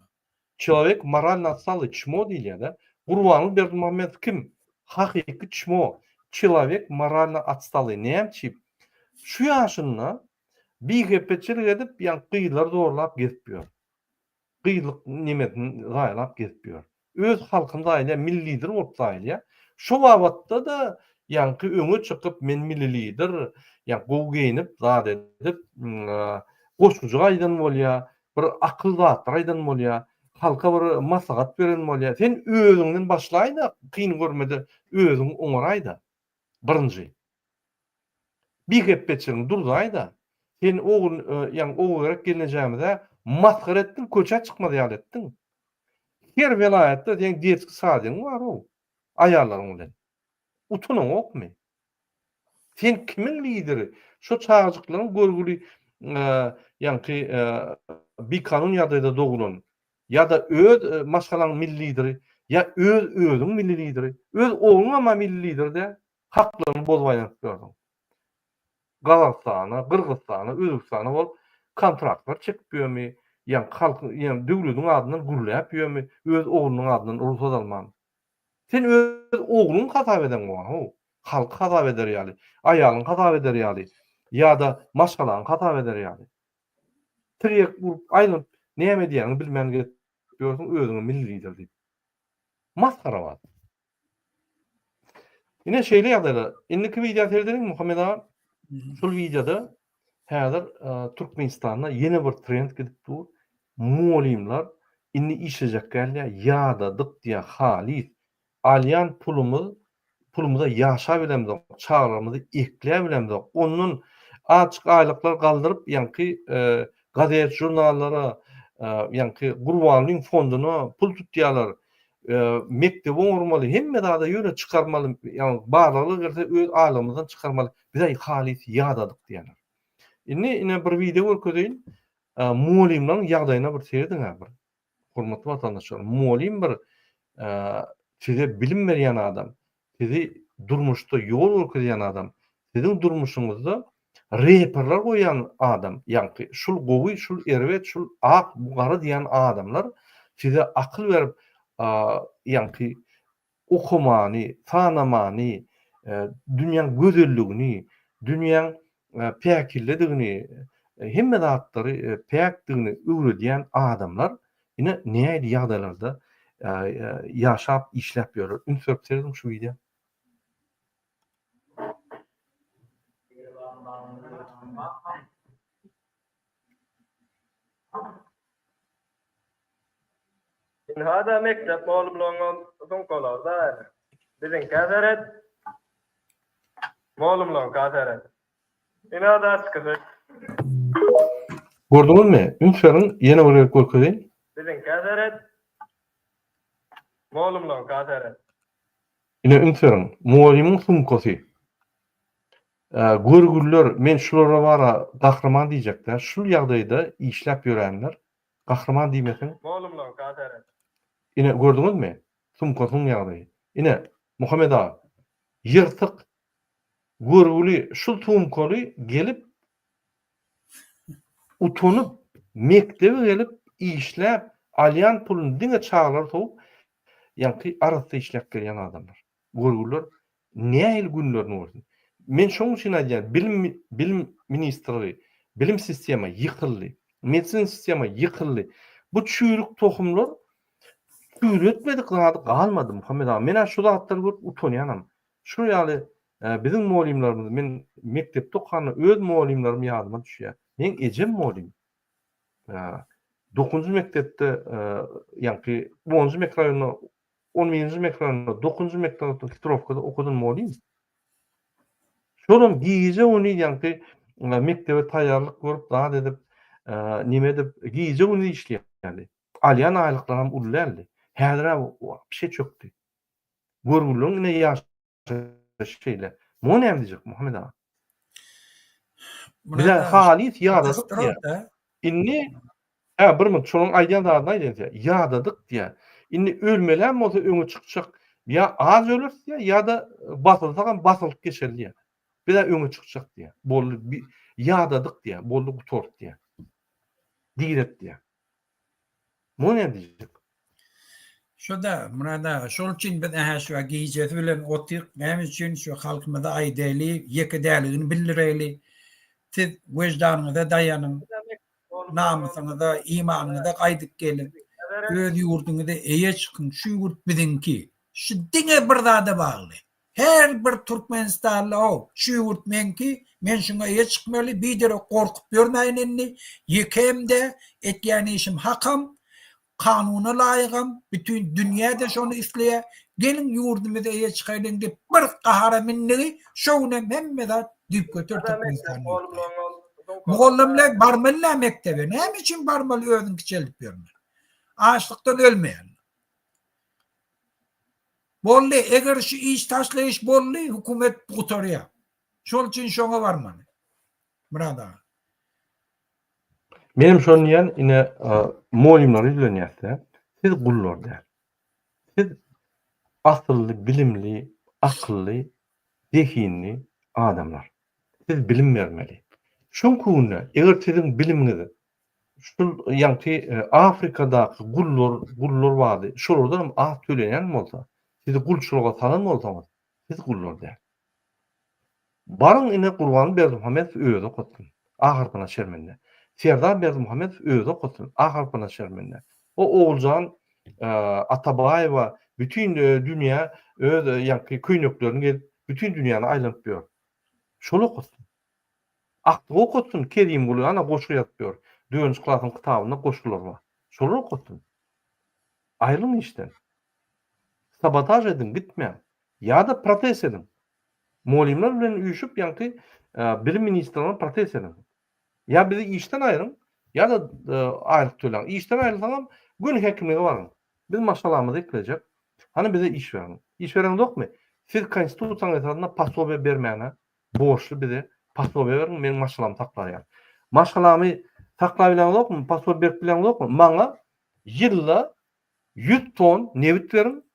Çylyk moralny atstaly çimo diýilýär-de. Gurbany Berdimuhammed kim? Hakyky çimo. Çylyk moralny atstaly. Näme? Şu ýaşynda bir gepçilik edip, ýa gyýlar zorlap getipýär. Gyýlyk nimetini gaýlap getipýär. Öz halkyny daýla milli lider bolup daýla. Şu wagtda da ýa-ni öňe çykyp men milli lider, ýa gow geýnip, zat edip, goşguju gaýdan bolýar, bir akyl zatlar aýdan bolýar, halka bir maslahat beren bolýar. Sen özüňden başlaýda, kyn görmede özüň oňaraýda. Birinji. Bir gepçiň durdaýda, sen ogun ýa o gerek gelenjämizde maskara etdiň, köçe çykmady ýaly etdiň. Her vilayatda sen diýetki sadyň bar o. Aýallaryň bilen. Utunuň okmy? Sen kimin lideri? Şu çağırjyklaryň görgüli ýa-ni bir kanun ýadyda dogulan ýa-da öz maşgalaň milli lideri ýa özüň milli lideri, öz oğluň ama milli liderde haklaryny bozbaýan görýän. Gazakstana, Kırgızstana, Özbekistana bol kontraktlar çekip ýörmi? Ýa halk, ýa döwletiň adyny gurulýap ýörmi? Öz oğlunyň adyny ruhsat alman. Sen öz oğluň hasap eden goňa, halk hasap eder ýaly, aýalyň hasap eder ýaly, ýa-da maşgalaň hasap eder ýaly. Tirek burup aýlyp näme diýäňi bilmän getýärsiň, özüňi milli lider diýip. Maskara bar. Ine şeýle ýagdaýlar. Indiki video seyrederiň Muhammed ağa. Şol videoda häzir Türkmenistanda ýene bir trend gidip dur. Mualimler inni işejek gelýär, ýada-dyk diýe halis. Alýan pulumuza ýaşa bilemdi, çağlarymyzy ekleýe bilemdi. Onun açyk aýlyklar galdyryp, ýa-ni gazet, jurnallara, ýa-ni Gurbanyň fonduny pul tutýarlar. Mektebe oňurmaly, hemme dada ýöne çykarmaly, ýa-ni barlygy gelse öz aýlymyzdan çykarmaly. Bize halis ýadadyk diýerler. Ine bir video görkezýin. Mualimlaryň ýagdaýyna bir seýrediň bir. Hormatly watandaşlar, mualim bir size bilim berýän adam, sizi durmuşda ýol görkezýän adam, siziň durmuşuňyzda reperler goýan adam, ýa-ni şul gowy, şul erwet, şul ak, bugary diýen adamlar size akyl berip, ýa-ni okumany, tanamany, dünýäň gözelligini, dünýäň päkilledigini, hemme zatları pekdigini öwrediýän adamlar ine näýe ýagdaýlarda ýaşap işläp ýörür. Ünsürpserim şu ýa. إن هذا مكتب معلم لهم تنقل ظاهر بدن كثرت معلم لهم كثرت إن هذا أسكت Gördüňizmi? Ünsürün ýene bir görkezin. بدن كثرت معلم لهم كثرت Ine ünsürün muallimin sumkosy. Görgüller men şulara bara gahrman diýjekler. Şul ýagdaýda işläp ýörenler gahrman diýmesin. معلم لهم كثرت Ine gördüňizmi? Sumkosyň ýagdaýy. Ine Muhammed ağa ýyrtyk görgüli şul sumkoly gelip utonyp mektebe gelip işläp alýan pulun diňe çağlar soğup ýa-ki arasda işläp gelýän adamlar. Görgüller näil günlerini bolsun. Men şoň üçin aýdýan bilim ministri, bilim sistemi ýykyldy. Medicina sistemi ýykyldy. Bu çüýrük tohumlar üretmedik zady galmady Muhammed ağa. Men şu zatlar görüp utanýanam. Şu ýaly bizim muallimlerimiz men mektepde okany öz muallimlerim ýadyma düşýär. Men ejem muallim. 9-njy mektepde ýa-ki 10-njy mektepde 11-nji mektepde 9-njy mektepde Kitrovkada okudum muallim. Şolam giýje ony ýa-ki mektebe taýýarlyk görüp zat edip nime edip giýje ony işleýärdi. Alýan aýlyklarym ullandy. Häzir bir şey çöktü. Görgüllüň ne ýaşaş şeýle. Bu näme diýjek Muhammed ağa? Bize halis ýadadyk diýär. Inni bir min şonuň aýdýan zadyny aýdýar. Ýadadyk diýär. Inni ölmelän bolsa öňe çykjak. Ya az ölürse ýa-da basylsaň basylyp geçer diýär. Bir de öňe çykjak diýär. Boldy ýadadyk diýär. Boldy gutor diýär. Diýret diýär. Bu näme diýjek? Şoda Murada şol üçin biz şu giýjeti bilen otyk näme üçin şu halkymyza aýdaly, ýeke däligini bildireli. Siz wejdanynıza daýanyň, namusyňyza, imanyňyza gaýdyp gelin. Öz ýurduňyza eýe çykyn, şu ýurt bizinki. Şu diňe bir zada bagly. Her bir Türkmenistanly o, şu ýurt menki, men şuňa eýe çykmaly, biýdere gorkup görmäýänni, ýekemde etýän işim hakam. Kanuna laýygam, bütün dünýäde şonu isleýär. Gelin ýurdumyza eýe çykaýyn diýip bir gahara minnigi, şoňa hemme zat diýip götürdik insanlar. Mugallimler barmaly mektebe, näme üçin barmaly özüň kiçelip ýörmä? Açlykdan ölmeýän. Bolly, eger şu iş taşlaýyş bolly, hukumet gutarýar. Şol üçin şoňa barmaly. Murada. Benim şonu diýen ine muallimler izlenýärse, siz gullar däl. Siz asylly, bilimli, akylly, zehinli adamlar. Siz bilim bermeli. Şoňkuny eger siziň bilimiňiz şu ýa-ki Afrikadaky gullar bardy. Şolardan az tölenýän bolsa, siz gulçuluga salan bolsaňyz, siz gullar däl. Barın ine Qurban Berdimuhammed özü okutsun. Ahirkına şermende. Serdar Berdimuhammed özü okutsun. Ahirkına şermende. O Oğulcan Atabayewa bütün dünya öz ýa-ki köýneklerini bütün dünýäni aýlanyp ýör. Şol okutsun. Aklı okutsun. Kerim Gulu ana goşu ýatýar. Döňüş klasyň kitabyna goşular bar. Şol okutsun. Aýrılyn işden. Sabotaj edin, gitmeň. Ýa-da protest edin. Muallimler bilen üýüşüp ýa-ki bilim ministrine protest edin. Ya bizi işten aýryň, ýa-da aýryp töleň. İşten aýrylsaňam gün hekimlige baryň. Biz maşgalamyzy ekleýek. Hani bize iş verin. İş veren dokmy? Siz konstitusiýaň esasynda pasobe bermäne, borçlu bize pasobe verin, men maşgalamy saklarýar. Maşgalamy saklap bilen dokmy? Pasobe berip bilen dokmy? Maňa ýylda 100 ton nebit verin.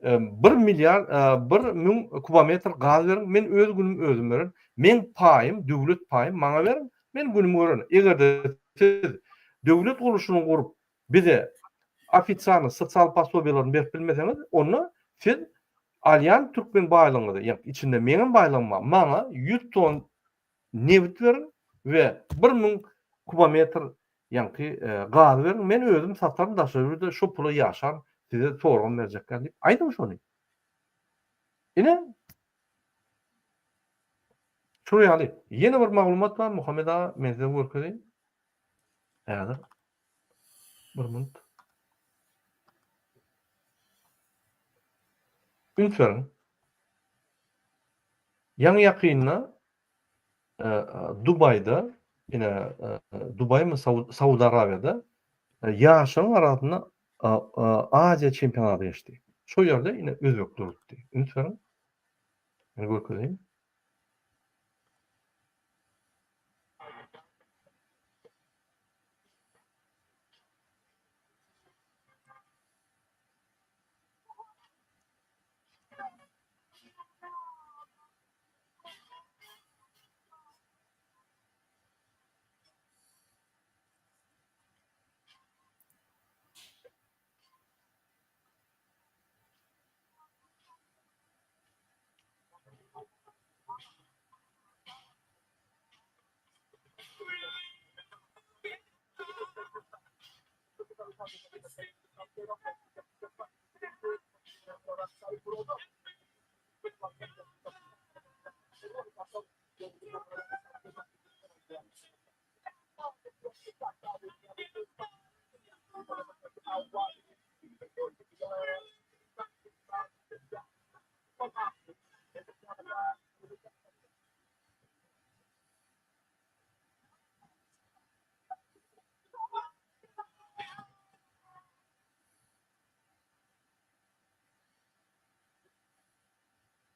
1 milyar 1.000 kubometr gaz verin. Men öz günüm özüm verin. Men paýym, döwlet paýym maňa verin. Men günüm gören. Egerde siz döwlet guruluşyny gurup bize ofitsialny sosial pasobelerini berip bilmeseňiz, onu siz alýan türkmen baýlygyny, ýa içinde meňin baýlygym maňa 100 ton nebit verin we 1.000 kubometr ýa-ni gaz berin, men özüm satarym daşary şu pula ýaşar, size sorgun berjekler diýip aýdym şonu. Ine şu ýaly ýene bir maglumat bar Muhammed aga, men size görkezeyim. Häzir bir minut. Ünferin ýa-ni ýakynna Dubayda ine Dubay mı Saudi Arabiýada ýaşyň arasyna Aziýa çempionaty geçdi. Şo ýerde ine özbek durupdy. Ünferin men görkezeyim.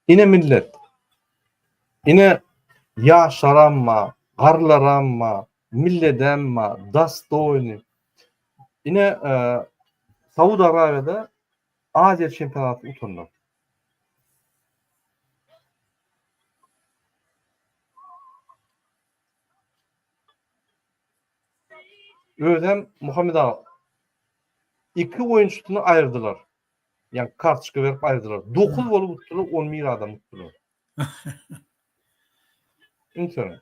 Ine millet, ine ýaşaranma, garlaranma, milledenma, dastoyny. Ine Saudi Arabiýada Aziýa çempionaty utandy. Özem Muhammed aga 2 oýunçyny aýyrdylar. Yani kartçıkı verip ayrıldılar. 9 bolup uttular, 11 adam uttular. İnsan.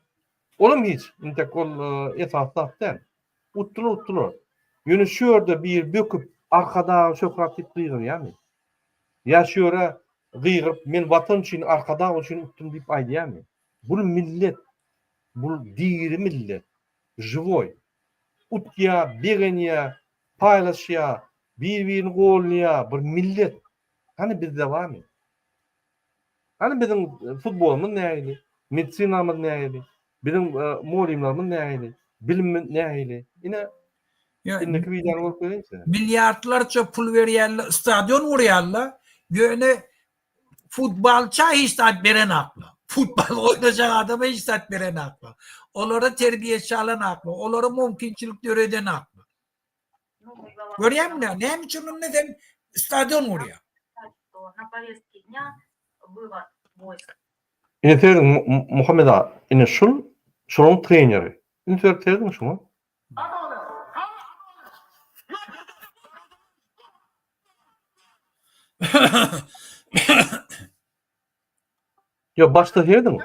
Oğlum hiç. İntek ol esaslattan. Uttular. Yönü şöyle bir böküp arkada şöhret ettiğin yani. Ya şöyle gıyırıp men vatan için arkada için uttum deyip aydı yani. Bu millet. Bu diri millet. Живой. Utya, begenya, paylaşya, birbirini gollaya bir millet. Hani bizde var mı? Hani bizim futbolumuz neydi? Medisinamız neydi? Bizim molimlarımız neydi? Bilimimiz neydi? Yine inneki videolar var koyayım. Milyarlarca pul verýärler, stadion urýarlar. Göne futbolça hiç tat beren aklı. Futbol oynayacak adama hiç tat beren aklı. Olara terbiýetçi alan aklı. Olara mümkinçilik öğreden aklı. Görýärmi ne? Näme üçin neden stadion urýar? Ine terdim Muhammed aga, ine şunun treneri. Ine terdim şunu. Ya başta terdim.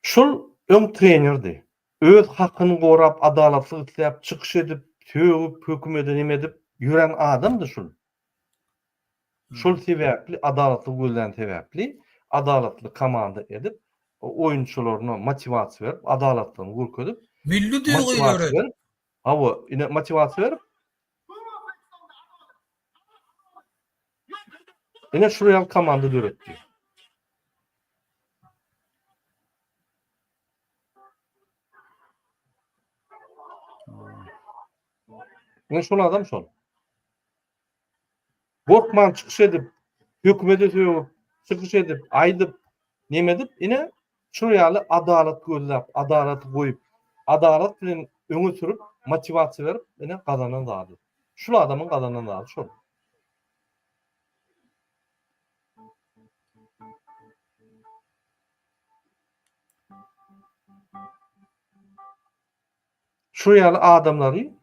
Şul öň trenerdi. Öz hakyny gorap, adalatly isläp, çykyş edip, tögüp, hökümete neme edip ýüren adamdy şul. Şol sebäpli adalatly gözlen sebäpli adalatly komanda edip oýunçylaryna motivasiýa berip adalatlyny görkezip Milli duýguly hawa ine motivasiýa berip ine şu ýaly komanda döretdi. Ne şol adam şol. Gorkman çykyş edip, hökümete tögüp, çykyş edip, aýdyp, neme edip, ine şu ýaly adalat gözläp, adalaty goýup, adalat bilen öňe sürüp, motivasiýa berip, ine gazanan zady. Şul adamyň gazanan zady şol. Şu ýaly adamlary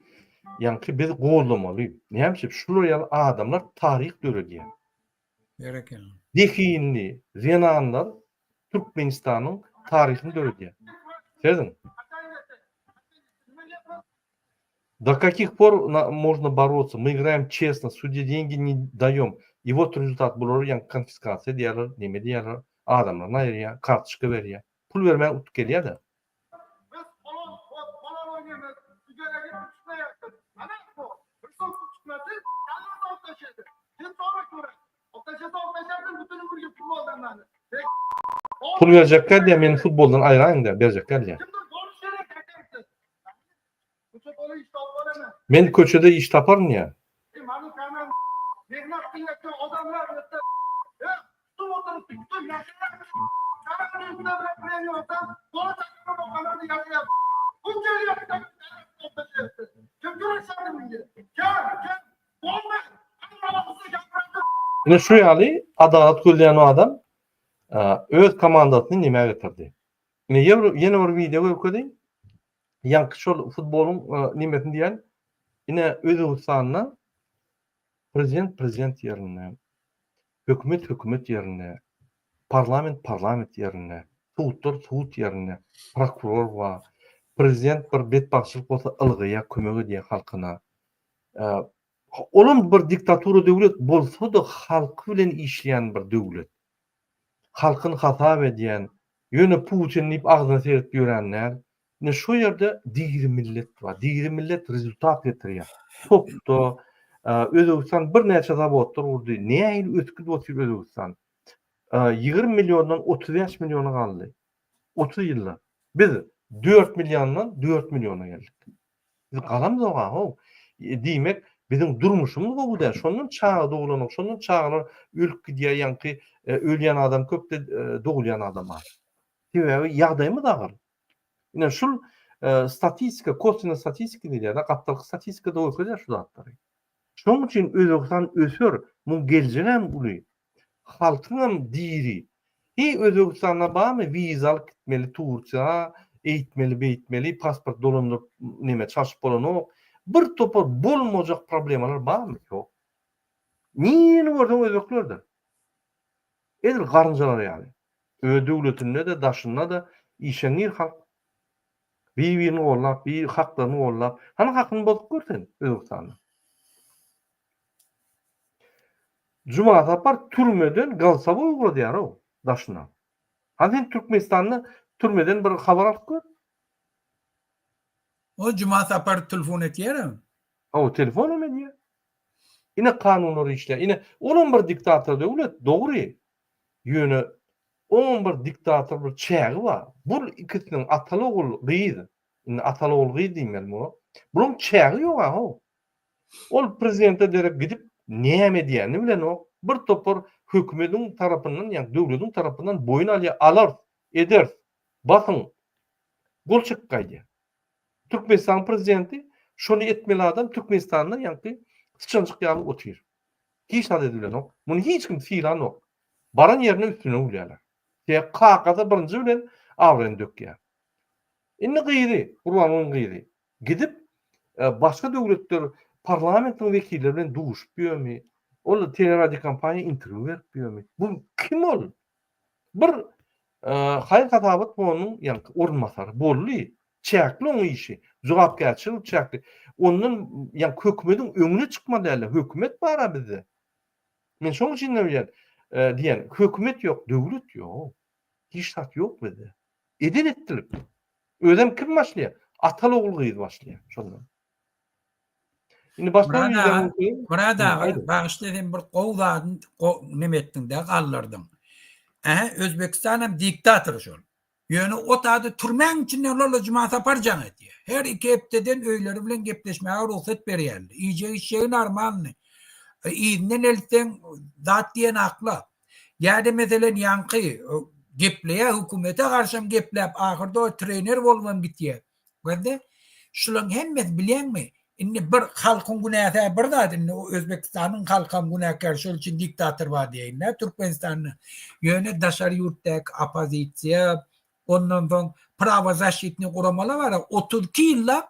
ýa-ni biz gollamaly. Näme şu ýaly adamlar taryh döredýär. Bereken. Dehinli, Zenanlar Türkmenistanyň taryhyny döredýär. Сезин? До каких пор можно бороться? Мы играем честно, судье деньги не даем. И вот результат bulur, yani konfiskatsiya diýerler, neme diýerler? Adamlar naýrýa, kartuşka berýär. Pul bermän utup gelýär-de. Biz falan oynayamaz. Sigara gibi tutmayaktık. Ana bu. Bir son tutmadı. Yalnız ortaşıydı. Şimdi sonra göre. Ortaşıydı bütün ömür futboldan yani. Pul verecekler diye meni futboldan ayıran da verecekler diye. Şimdi konuşarak kaçarsın. Bu futbolu hiç toplanamaz. Men köçede iş taparım ya. Benim kanal mehnat kıymetli adamlar mesela. Ya su oturup tuttu. Yaşamak. Kanalın üstüne bırakmayıyorsan sonra takımda bu kanalı yaşayalım. Bunca yıl yapacak. Kim güreşerdi mi? Kim? Olmaz. Allah'ımızı yapmadı. Yine şu ýaly adalet gözleyen o adam öz komandasyny näme getirdi? Yine ýene bir video görkezdiň. Ýanky şol futbolun nimetini diýen yine Özbekistanyna prezident ýerine, hökümet ýerine, parlament ýerine, suwut ýerine, prokuror we prezident bir betbaşçylyk bolsa ylgyýa kömek edýär halkyna. Olum bir diktatura döwlet bolsa da halky bilen işleyen bir döwlet. Halkyny hasap edýän, ýöne Putin diýip agzyna seretip ýörenler. Ne şu ýerde diýri millet bar. Diýri millet rezultat getirýär. Topda Özbegistan bir näçe zawodlar urdy. Näil ötküz bolýar Özbegistan. 20 milyondan 35 milyona galdy. 30 ýylda. Biz 4 milyondan 4 milyona geldik. Biz galamyz oga ho. Diýmek bizim durmuşumuz bu da. Şondan çağa dogulanyp, şondan çağlar ölüp gidýär ýanky ölýän adam köpde dogulýan adam bar. Sebäbi ýagdaýmy dagyr. Ine şul statistika, kosmik statistika diýilýär, gapdalyk statistika da öküler şu zatlary. Şoň üçin Özbegistan ösür, bu geljenem uly. Halkyň diýri. Özbegistanda barmy vizalyk gitmeli Turkiýa, eýitmeli, beýitmeli, pasport dolandyryp neme çarşyp bolanok. Bir topar bolmajak problemalar barmy? Ýok. Niýe gördiň özbeklerde? Edil garynjalar ýaly. Öz döwletinde de, daşynda da işenir halk. Bir-birini gollap, bir haklaryny gollap. Hany hakyny bozup görsen Özbekistanda. Cuma tapar türmeden galsaba uyguladyar o daşyna. Hani Türkmenistanyny türmeden bir habar alyp gör. O cuma sapar telefon etýärmi? O telefon emedi. Ine kanunlary işler. Ine olan bir diktator döwlet dogry. Ýöne on bir diktator bir çägi bar. Bu ikisiniň ataly oğul gyýdy. Ine ataly oğul gyýdy diýmeli bu. Bunun çägi ýok ha. Ol prezidente derep gidip näme diýeni bilen o bir topar hökümetiň tarapyndan, ýani döwletiň tarapyndan boyun alar, eder. Bakın, gol çykýar. Türkmenistan prezidenti şonu etmeli adam Türkmenistan'da ýani sıçançyk ýaly otyr. Hiç hal edilen o. Bunu hiç kim filan o. Baran yerine üstüne ulýarlar. Ýa kakada birinji bilen awren dökýär. Indi gyýry, Urbanlyň gyýry. Gidip başga döwletler parlamentiň wekilleri bilen duşup ýörmi? Ol teleradio kampanya interview berip ýörmi? Bu kim ol? Bir hayır hatabat bonuň ýani ornmasary bolly. Çäkli oň işi. Jogapkärçilik çäkli. Ondan ýani hökümetiň öňüne çykmady äle. Hökümet bar bizde. Men şoň üçin näme diýen, hökümet ýok, döwlet ýok. Hiçhat ýok bizde. Edenetlik. Özem kim başlaýar? Ataly oğul gyýdy başlaýar. Şondan. Indi başka Burada bağışlayan bir qowladyn nimetdiň de gallardyň. Özbekistan diktator şol. Ýöne otady türmäň içinden ola cuma sapar jaň etdi. Her iki hepdeden öýleri bilen gepleşmäge ruhsat berýärdi. Iýje işe normalny. Iýinden elten zat diýen akla. Ýa-da meselen ýanky gepleýär hökümete garşy geplep ahyrda trener bolman bitýär. Gördi? Şularyň hemmesi bilýärmi? Indi bir halkyň günäse bir zat Özbekistanyň halkyň günäkär şol üçin diktator bar diýenler Türkmenistanyň ýöne daşar ýurtdaky opozisiýa ondan soň prava zaşitni guramalar bar. 32 ýyllap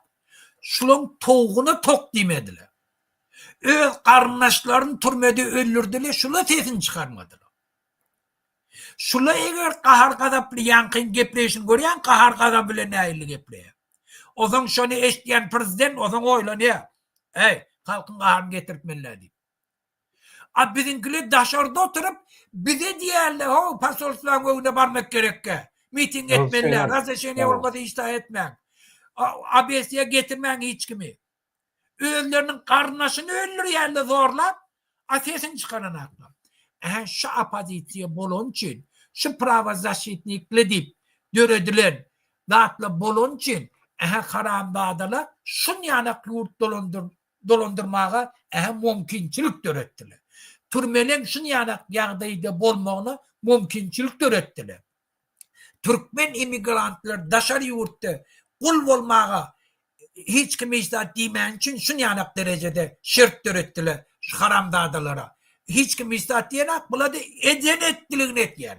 şularyň toğuna tok diýmediler. Öz garyndaşlaryny türmede öldürdiler, şula sesini çykarmadylar. Şula eger kahar gadaply ýankyň gepleşin görýän kahar gadap bilen näýli gepleýär. Ozaň şonu eşitýän prezident ozaň oýlanýar. Ey, halkyň gaharyny getiripmenler diýip. A bizinkili daşarda oturup bize diýerler, "Ho, pasolstwanyň öňüne barmak gerekke. Miting etmeliler. Razreşeni olmadı iştah etmeň. ABS'ye getirmeň hiç kimi. Özlerinin karnaşını öldürýärler zorlap, ateşin çıkaran akla. Şu opozisiya bolon için, şu prava zaşitnikli dip döredilen zatla bolon için karamdadalar şun yanak yurt dolandırmağa mümkinçilik dörettiler. Türmelerin şun yanak ýagdaýda bolmagyna mümkinçilik dörettiler. Türkmen immigrantlar daşar yurtda kul bolmağa hiç kim istat diýmän için şun yanak derecede şert dörettiler şu haramdadalara. Hiç kim istat diýenek bulady eden etdiligini etýär.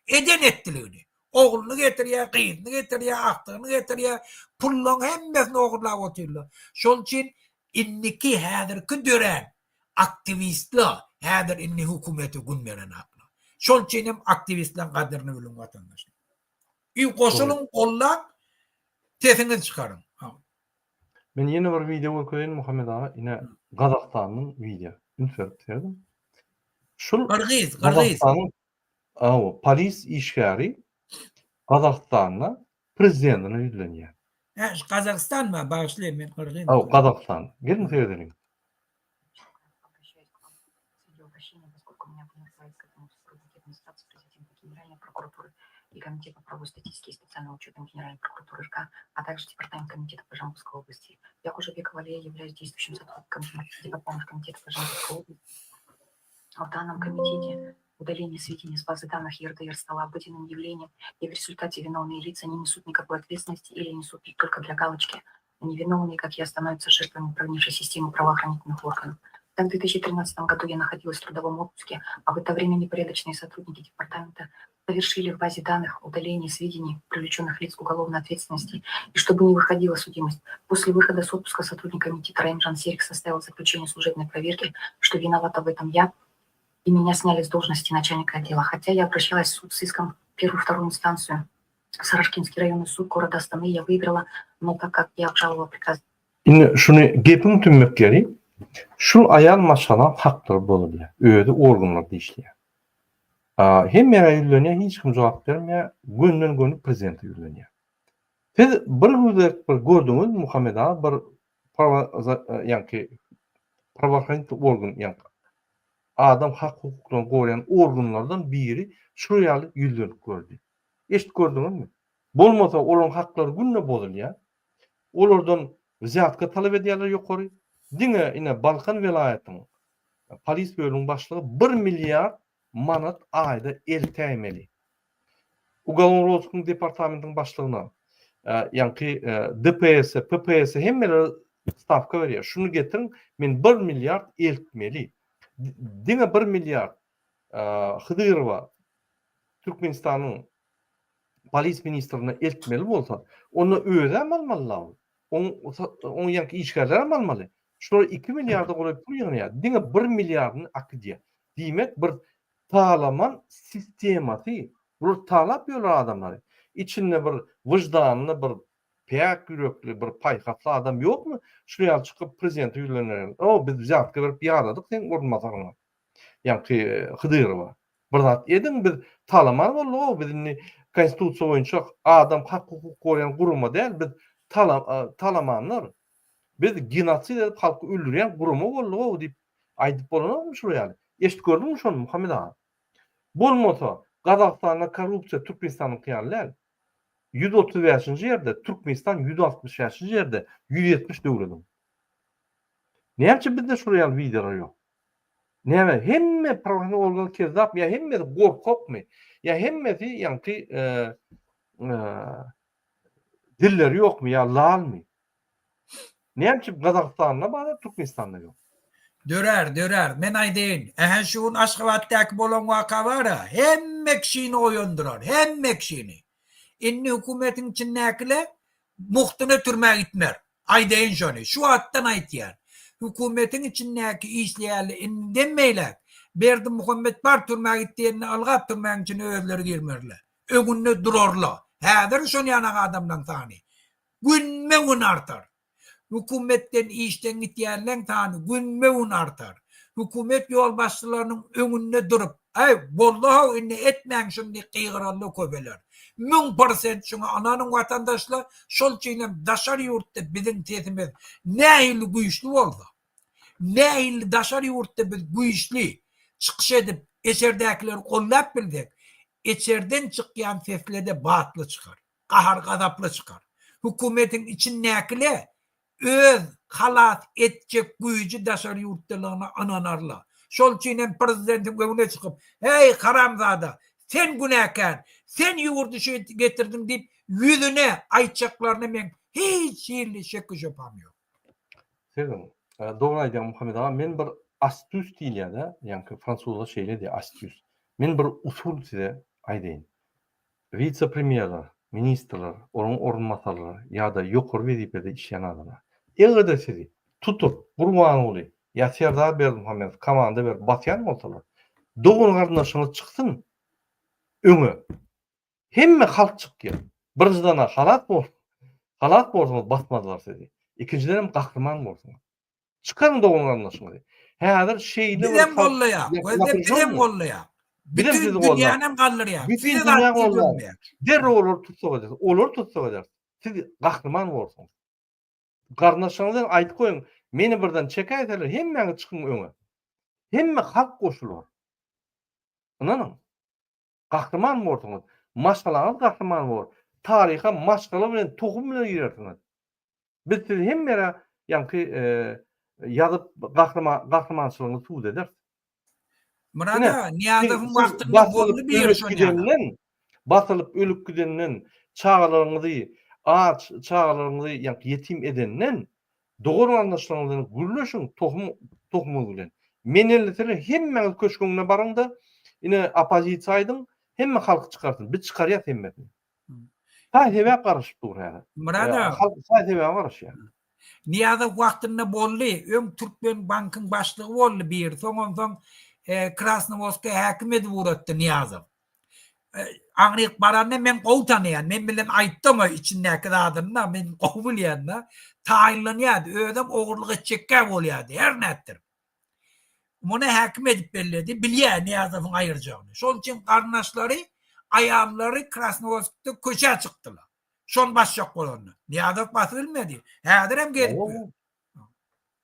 Eden etdiligini. Oğlunu getirýär, gyýyny getirýär, aktygyny getirýär, pullaň hemmesini ogurlap oturýarlar. Şol üçin inniki häzirki dören aktivistler häzir inni hukumeti günmeren akla. Şol üçin hem aktivistler gadyryny bilen watandaşlar. Koşulun kollap tesiniz çıkarın. Men yeni bir video görýän Muhammed ağa ine Gazakstanyň video. Infertlerdim. Şol Kırgız. Polis işgäri Gazakstanyň prezidentine ýüzlenýär. Kazakistan mı? Bağışlayın ben Kırgız. Gazakistan. Gelin seyredelim. И Комитета правовой статистики и специального учета Генеральной прокуратуры РК, а также Департамент комитета по Жамбылской области. Я Кужабекова Лея являюсь действующим сотрудником Департамента комитета по Жамбылской области. В данном комитете удаление сведений с базы данных ЕРДР стало обыденным явлением, и в результате виновные лица не несут никакой ответственности или несут только для галочки. Невиновные, как я, становятся жертвами управнейшей системы правоохранительных органов. Так, в 2013 году я находилась в трудовом отпуске, а в это время непорядочные сотрудники департамента совершили в базе данных удаление сведений привлеченных лиц к уголовной ответственности, и чтобы не выходила судимость. После выхода с отпуска сотрудник комитета Раимжан Серик составил заключение служебной проверки, что виновата в этом я, и меня сняли с должности начальника отдела. Хотя я обращалась в суд с иском в первую и вторую инстанцию. Сарашкинский районный суд города Астаны я выиграла, но так как я обжаловала приказ... Şunu gepim tümmek geri, şu ayal maşalan haklar bolýar. Öýde organlarda işleýär. Hem ýerler hiç kim jogap bermeýär, günden güni prezident ýürlenýär. Siz bir gördüňiz Muhammed ağa bir pravahrançylyk organ, ýani adam hak hukuklaryny gorayan organlardan biri şu ýaly ýürlenip gördü. Eşit gördüňizmi? Bolmasa olaryň haklary günne bozulýar. Olardan ziyatka talep edýärler ýokary. Diňe ine Balkan welaýatynyň polis bölümiň başlygy 1 milliard manat ayda el täýmeli. Ugalny rozsyk departamentiň başlygyna ýani DPS, PPS hemmeler stavka berýär. Şunu getirin, men 1 milliard eltmeli. Diňe 1 milliard Hydyrova Türkmenistanyň polis ministrine eltmeli bolsa, onu öýde almaly. On ýanky işgärler almaly. Şol 2 milliarda goýup ýygnaýar. Diňe 1 milliardyny akydýar. Diýmek bir talaman sistemasy. Bu talap ýolar adamlary. İçinde bir wyjdanly, bir pek yürekli, bir paýhaply adam ýokmy? Şuraya çykyp prezident ýürlenýär. O biz jatka berip ýaradyk, sen urmasaňa. Ýani Hydyrova. Bir zat edin biz talaman bolýar, bizni konstitusiýa boýunça adam hak hukuk gorayan guruma däl, biz talamanlar. Biz genosid edip halky öldürýän guruma bolýar diýip aýdyp bolanokmy şuraya? Eşit gördüňmi şonu Muhammed ağa? Bolmasa Gazakstanda korrupsiýa Türkmenistanyň ýerler 135-nji ýerde, Türkmenistan 160-nji ýerde, 170 döwledim. Näçe bizde şuraya videolar ýok? Näme hemme programny olgan kezzap ýa hemme gorkokmy? Ýa hemmesi ýanky dilleri ýokmy ýa lalmy? Näçe Gazakstanda bana Türkmenistanda ýok? Dörer. Men aýdyn. Şuun Aşgabatdaky bolan waka bara, hemme kişini oýundurar, hemme kişini. Inni hukumetin içindäkiler muhtyny türmäge gitmer. Aýdyn şonu. Şu atdan aýtýar. Hukumetin içindäki işleýärler indemeýler. Berdi Muhammed bar türmäge gitdiğini algap türmäň için özleri girmerler. Ögünne durarlar. Häzir şonu yana adamdan tani. Günme-gün artar. Hükümetten işten gitýärleň tani günme-gün artar. Hükümet yol başçylarynyň öňünde durup, "Ay, wallahi inni etmäň şundy kygyrally köbeler." 1000% şuna ananyň watandaşlar şol çyňam daşary ýurtda biziň tesimiz nähili güýçli boldy. Nähili daşary ýurtda biz güýçli çykyş edip eçerdäkileri gollap bildik. Eçerden çykýan seslerde batly çykar. Gahar gazaply çykar. Hükümetin içindäkile öz halat etjek güýji daşary ýurtdalygyna ananarlar. Şol çyňam prezidentin öňüne çykyp, "Hey haramzada, sen günäkär, sen ýurdu şu getirdin" diýip ýüzüne aýtjaklaryna men hiç ýerli şek ýapamýar. Sevdim. Doğru aýdýan Muhammed ağa, men bir astüs diýilýär-de, ýani fransuzca şeýle diýär astüs. Men bir usul size aýdaýyn. Vice-premierler, ministrler, onun orunmasarlary ýa-da ýokary wezipede işleýän adamlar. Eňde sizi tutup, Gurban uly, ýa Serdar Berdimuhammed komanda berip batýan bolsalar, doğun garnaşyňyz çykdyn öňe. Hemme halk çykýar. Birinjidana halat bolsaňyz batmadylar sizi. İkinciden hem gahrman bolsaňyz. Çıkarın doğun garnaşyňyzy. Häzir şeýle Bilem gollaýa, bilem gollaýa. Bütün dünýänem gallyrýar. Bütün dünýä gollaýar. Der olur tutsak eder. Olur tutsak eder. Siz gahrman bolsaňyz. Garnaşyňyzdan aýtyp goýun. Meni birden çekäýärler, hemmeňi çykyn öňe. Hemme halk goşulur. Ananyň. Gahrman bolsaňyz, maşgalaňyz gahrman bol. Taryha maşgala bilen tohum bilen ýerersiňiz. Biz siz hemmere ýanky ýazyp gahrmançylygyny suwd eder. Murada Niýazowyň wagtynda boldy bir şonýa. Batılıp ölüp gidenden, çağalaryňyzy, aç çağalaryňyzy ýanky yetim edenden, doğru anlaşylanmagyny gürleşiň tohumy bilen. Men elletler hemmeňiz köşküňe baryňda, ine opozisiýadyň hemme halky çykartyn. Biz çykarýar hemmesini. Taýdebe garaşyp dur häzir. Murada Halk taýdebe garaşýar. Niýazow wagtynda boldy, öň Türkmen bankyň başlygy boldy bir. Soňdan Krasnovodska häkim edip uratdy Niýazow. Agryk baranda men gow tanýan, men bilen aýtdym içindäki adamna, men gow bilýän-de, taýinlanýardy, ödem ogurlyk etjekkä bolýardy, her nätdir. Muny häkim edip bellädi, bilýär Niýazowyň aýyrjagyny. Şol üçin garnaşlary, aýallary Krasnovodskda köçe çykdylar. Şol başjak bolandy. Niýazow basy bilmedi. Häzir hem gelip.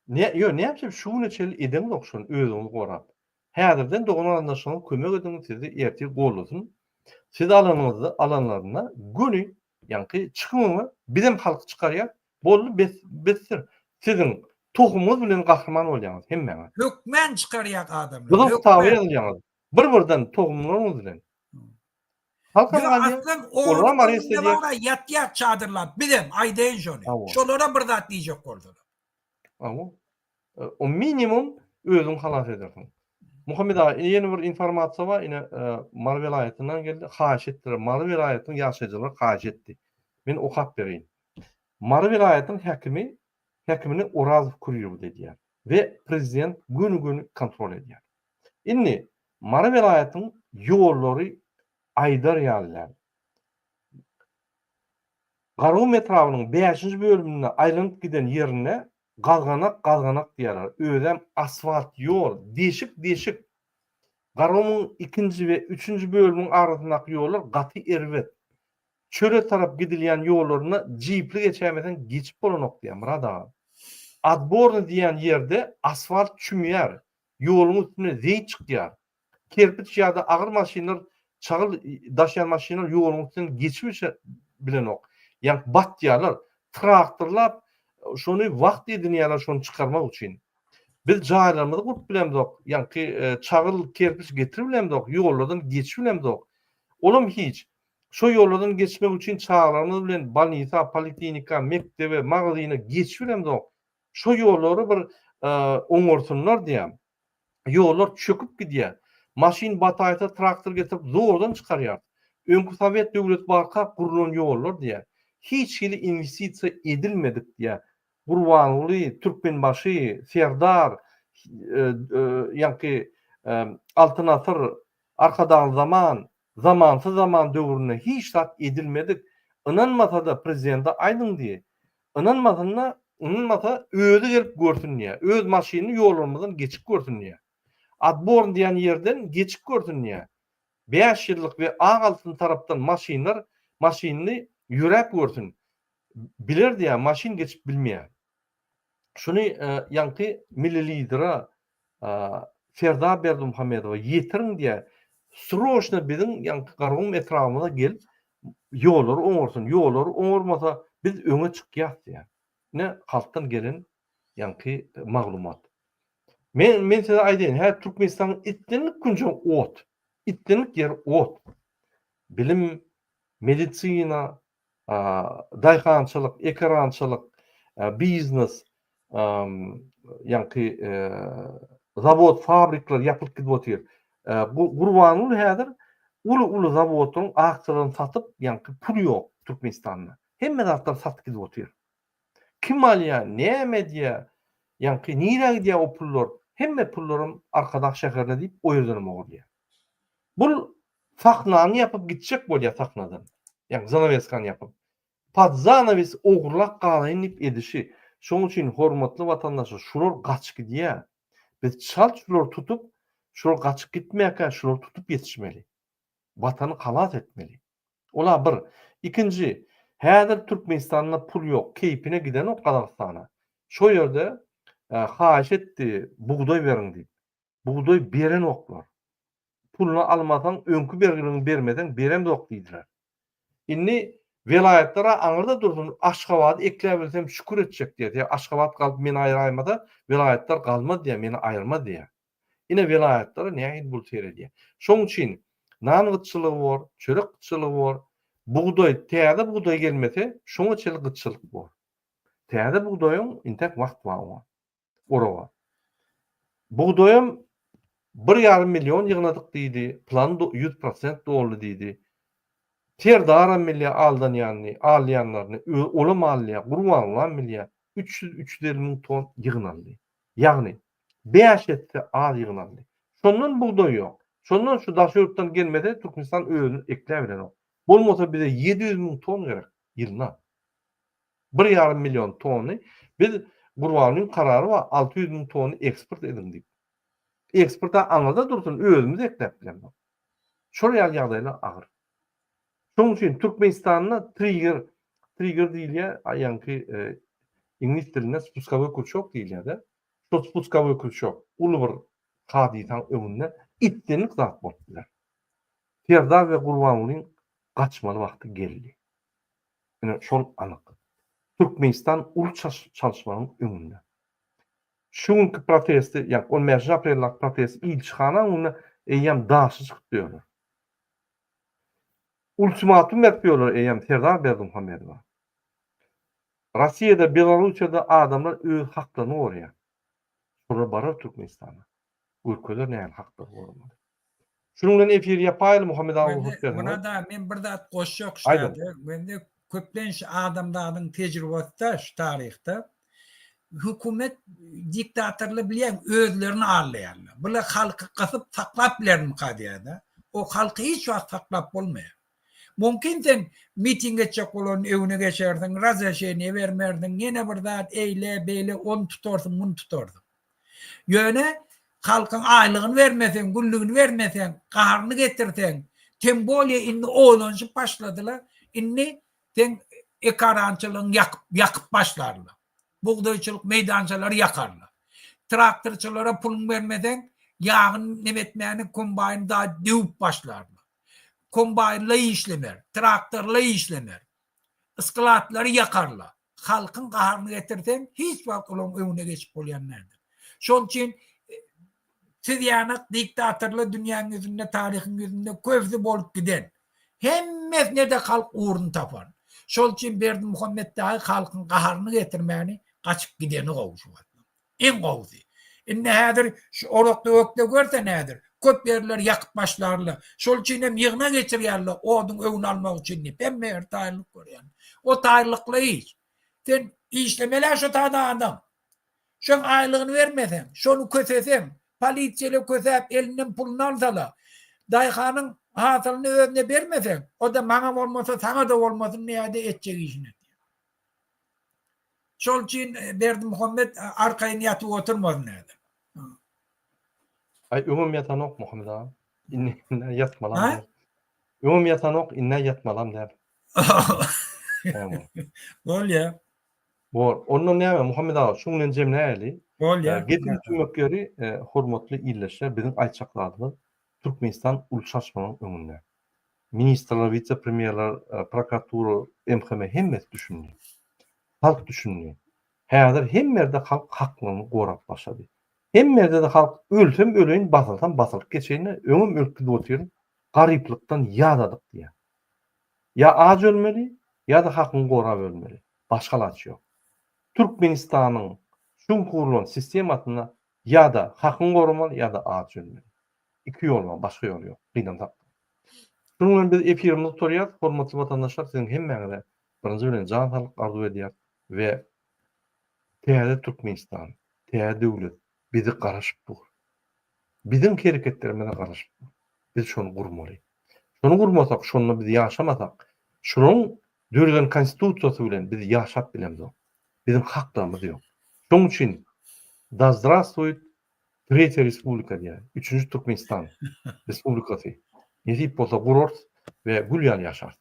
Ne yapsam şunu çel eden okşun özüňi gorap. Häzirden doğru anlaşylan kömek edin sizi erti gollasın. Siz alanlaryna günü ýanky çykymy bizim halk çykarýar. Boldy bestir. Sizin tohumuz bilen gahrman bolýaňyz hemmeňiz. Hökmen çykarýar adamlar. Gyzyk taýir edilýäňiz. Bir-birden tohumlaryňyz bilen. Halka Aslında orada yat çadırlar. Bilem aýdaýyn şonu. Şolara bir zat diýjek boldular. O minimum özüň halas edersin. Muhammed ağa, ýene bir informasiýa bar, ine Mar vilayatynyň geldi. Haýyş etdiler. Mar vilayatynyň ýaşaýjylary haýyş etdi. Men okap bereyim. Mar vilayatynyň häkimini Orazow kurýar diýär we prezident günü kontrol edýär. Inni Mar vilayatynyň ýollary aýdar ýalylar. Garow metrowynyň 5-nji bölümine aýlanyp giden ýerine galganak diýerler. Ödem asfalt ýol, deşik. Garownyň 2-nji we 3-nji bölüminiň arasyndaky ýollar gaty erwet. Çöle tarap gidilýän ýollaryny jeepli geçämeden geçip bolanok diýär Murada. Adborny diýen ýerde asfalt çümýär. Ýoluň üstüne zeýt çykýar. Kerpiç ýa-da agyr maşynalar, çagyl daşyan maşynalar ýoluň üstünden geçmiş bilenok. Ýani batýarlar, traktorlar şonu wagt edinýärler şonu çykarmak üçin. Biz jaýlarymyzy gurup bilemdok, ýani çagyl kerpiç getirip bilemdok, ýollardan geçip bilemdok. Olam hiç. Şo ýollardan geçmek üçin çağlarymyz bilen balnisa, poliklinika, mektebe, magazyna geçip bilemdok. Şo ýollary bir oňorsunlar diýem. Ýollar çöküp gidýär. Maşin bataýsa traktor getirip zordan çykarýar. Öňkü Sowet döwlet barka kurulan ýollar diýär. Hiç hili investisiýa edilmedik diýär. Gurban uly, Türkmenbaşy, Serdar, ýanky altın asır arkadan zamansız zaman döwrüne hiç tat edilmedik. Inanmasa da prezidente aydın diye. Inanmasa özü gelip görsün diye. Öz maşyny ýollarymyzdan geçip görsün diye. Adborn diýen yerden geçip görsün diye. 5 ýyllyk we Ağaltyn tarapdan maşyny ýürep görsün. Biler diye maşyn geçip bilmeýär. Şunu ýanky milli lidera Ferda Berdimuhammedowa ýetirin diye sroşna bizim ýanky gargum etrafymyza gelip ýollar oňurmasa biz öňe çykýas diýär. Ne halktan gelen ýanky maglumat. Men size aýdyn, her Türkmenistan itlenlik günje ot. İtlenlik yer ot. Bilim, medisina, daýhançylyk, ekrançylyk, biznes, ýanky zavod, fabrikler ýapylyp gidýär. Bu Gurbanuly häzir uly zawodlaryň akçylaryny satyp, ýanky pul ýok Türkmenistanda. Hemme zatlar satyp gidýär. Kim alýar, näme diýär? Ýanky nire gidýär o pullar? Hemme pullarym arkadaş şäherine diýip o ýerden mogulýar. Bu faknany yapıp gitjek bolýar faknadan. Yani zanaveskan yapıp. Pat zanaves ogurlak galaynyp edişi. Şoň üçin hormatly watandaşlar şular gaçyp gidýär. Biz çal şular tutup, şular gaçyp gitmeýärkä şular tutup ýetişmeli. Watany halat etmeli. Ola bir. İkinci, häzir Türkmenistanda pul ýok, keypine giden o Kazakstana. Şo ýerde haýyş etdi, buğday beriň diýip. Buğday beren oklar. Pulunu almadan öňkü bergilerini bermeden berem dok diýdiler. Inni vilayetlere aňyrda dursun Aşgabat ekläp bilsem şükür etjek diýär. Aşgabat galyp meni aýraýmada, vilayetler galmady diýär, meni aýyrma diýär. Ine vilayetlere nähit bul tere diýär. Şoň üçin nan gytçylygy bar, çörek gytçylygy bar. Buğday, täze buğday gelmese, şoňa çel gytçylyk bar. Täze buğdaýyň intek wagt bar. Orawa. Buğdaýym 1,5 milyon yığnadyk diýdi. Plan 100% doldy diýdi. Terdara milli aldan ýany, alýanlaryny olum alýar, gurbanlar milli 300 000 ton yığnaldy. Ýagny 5 etse az yığnaldy. Şondan buğday ýok. Şondan şu daşyurtdan gelmede Türkmenistan öýünü ekläp bilen. Bolmasa bize 700 000 ton gerek ýylna. 1,5 milyon tony biz gurbanyň karary we 600 000 tony eksport edin diýip. Eksporta anada dursun özümüz ekläp bilen. Şol ýagdaýlar agyr. Şoň üçin Türkmenistanda trigger diýilýär, ýanky ingilis dilinde spuskový krючок diýilýär. Şo spuskový krючок uly bir hadysan öňünde itlenlik zat bolupdylar. Ferda we Gurbanulyň gaçmaly wagty geldi. Ine şol anyk. Türkmenistan ul çalışmalyň öňünde. Şuňky protesti, ýa 15 aprellik protest ilçhana onu eýem daşy çykdylar. Ultimatum berýärler eýem Ferda Berdimuhammedowa. Rossiýada, Belarusiýada adamlar öz haklaryny gorýar. Şolar barar Türkmenistana. Ülkeler näme haklar gormady. Şunuň bilen efir ýapaýly Muhammed Awluk. Buna da men bir zat goşjak şäde. Mende köplenç adamlaryň tejribesinde şu taryhda hükümet diktatörler bilen özlerini arlayanlar. Bular halkı kasıp saklap bilen kadiyada. O halkı hiç vaqt saklap bolmaýar. Mümkin sen mitinge çekolan evine geçersin, razreşeni vermerdin, yine bir zat eyle beyle on tutorsun, bunu tutorsun. Yöne halkın aylığını vermesen, günlüğünü vermesen, kaharını getirsen, tembolya inni oğlanışı başladılar, inni sen ekarançılığını yakıp başlarlar. Buğdayçılık meydançaları yakarlar. Traktörçülere pulun vermeden yağın nemetmeyeni kombayını daha devip başlarlar. Kombayınla işlemer, traktörle işlemer. Iskılatları yakarlar. Halkın kaharını getirsen hiç vakit onun önüne geçip olayanlardır. Şonun için Siryanak diktatörle dünyanın yüzünde, tarihin yüzünde köfzü bolup giden. Hemmes ne de halk uğrunu tapar. Şol için Berdimuhammed dahi halkın kaharını getirmeyeni kaçıp gideni kovuşu var. En kovuşu. Ne hadir, şu orokta ökte görse nedir? Köp yerler yakıp başlarlar. Şol için hem yığına geçiriyarlar. Odun övün almak için. Pemme her tayırlık görüyor. O tayırlıkla iş. Sen işlemeler şu tada adam. Şun aylığını vermesen, şunu kösesen, polisiýalar kösäp elinden pulunu alsalar, daýhanyň hasylyny özüne bermesen, o da maňa bolmasa saňa da bolmasyn näde etjek işini. Şol üçin Berdi Muhammed arkaýyn ýatyp oturmaz näde. Ay öňüm ýatanok Muhammed ağa. Inne ýatmalam Ha? der. Öňüm ýatanok inne ýatmalam der. Tamam. Bol ya. Bor. Ondan näme Muhammed ağa şuň bilen jemläýäli. Bol ya. Gezin tümökleri hormatly illeşler biziň aýtjaklarymyz Türkmenistan uluşaşmanyň öňünde. Ministrler, vice-premierler, prokuratura, MHM hemmet düşündi. Halk düşündi. Häzir hemmerde halk haklaryny gorap başlady. Hemmerde de halk ölsem öleýin, basylsam basylyp geçeýine öňüm ölküde oturýan garyplykdan ýadadyk diýär. Ya az ölmeli, ya da hakyny gorap ölmeli. Başgalaçy ýok. Türkmenistanyň şuň kurulan sistematyna ya da hakyny goramaly, ya da az ölmeli. İki ýol bar, başga ýol ýok. Gynam tak. Şuň bilen biz efirimizi tutýar, hormatly watandaşlar, siziň hemmeňize birinji bilen jan sağlyk arzu edýär we täze Türkmenistan, täze döwlet bizi garaşyp dur. Biziň hereketlerimize garaşyp dur. Biz şonu gurmaly. Şonu gurmasak, şonu biz ýaşamasak, şunuň döwletin konstitusiýasy bilen biz ýaşap bilemez. Bizim haklarymyz ýok. Şoň üçin da здравствует Третья Республика diýär. 3-nji Türkmenistan Respublikasy. Ýetip bolsa gururs we gülýan ýaşar.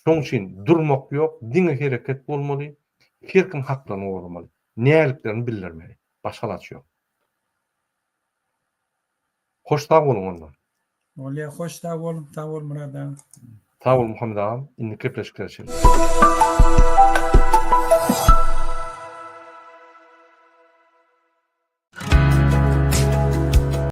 Şoň üçin durmak ýok, diňe hereket bolmaly, her kim haklaryny goramaly, näliklerini bildirmeli. Başgalaçy ýok. Hoş sag bolun ondan. Bol ya, hoş sag bol Murad ağa. Sag bol Muhammed ağa, indi kepleşik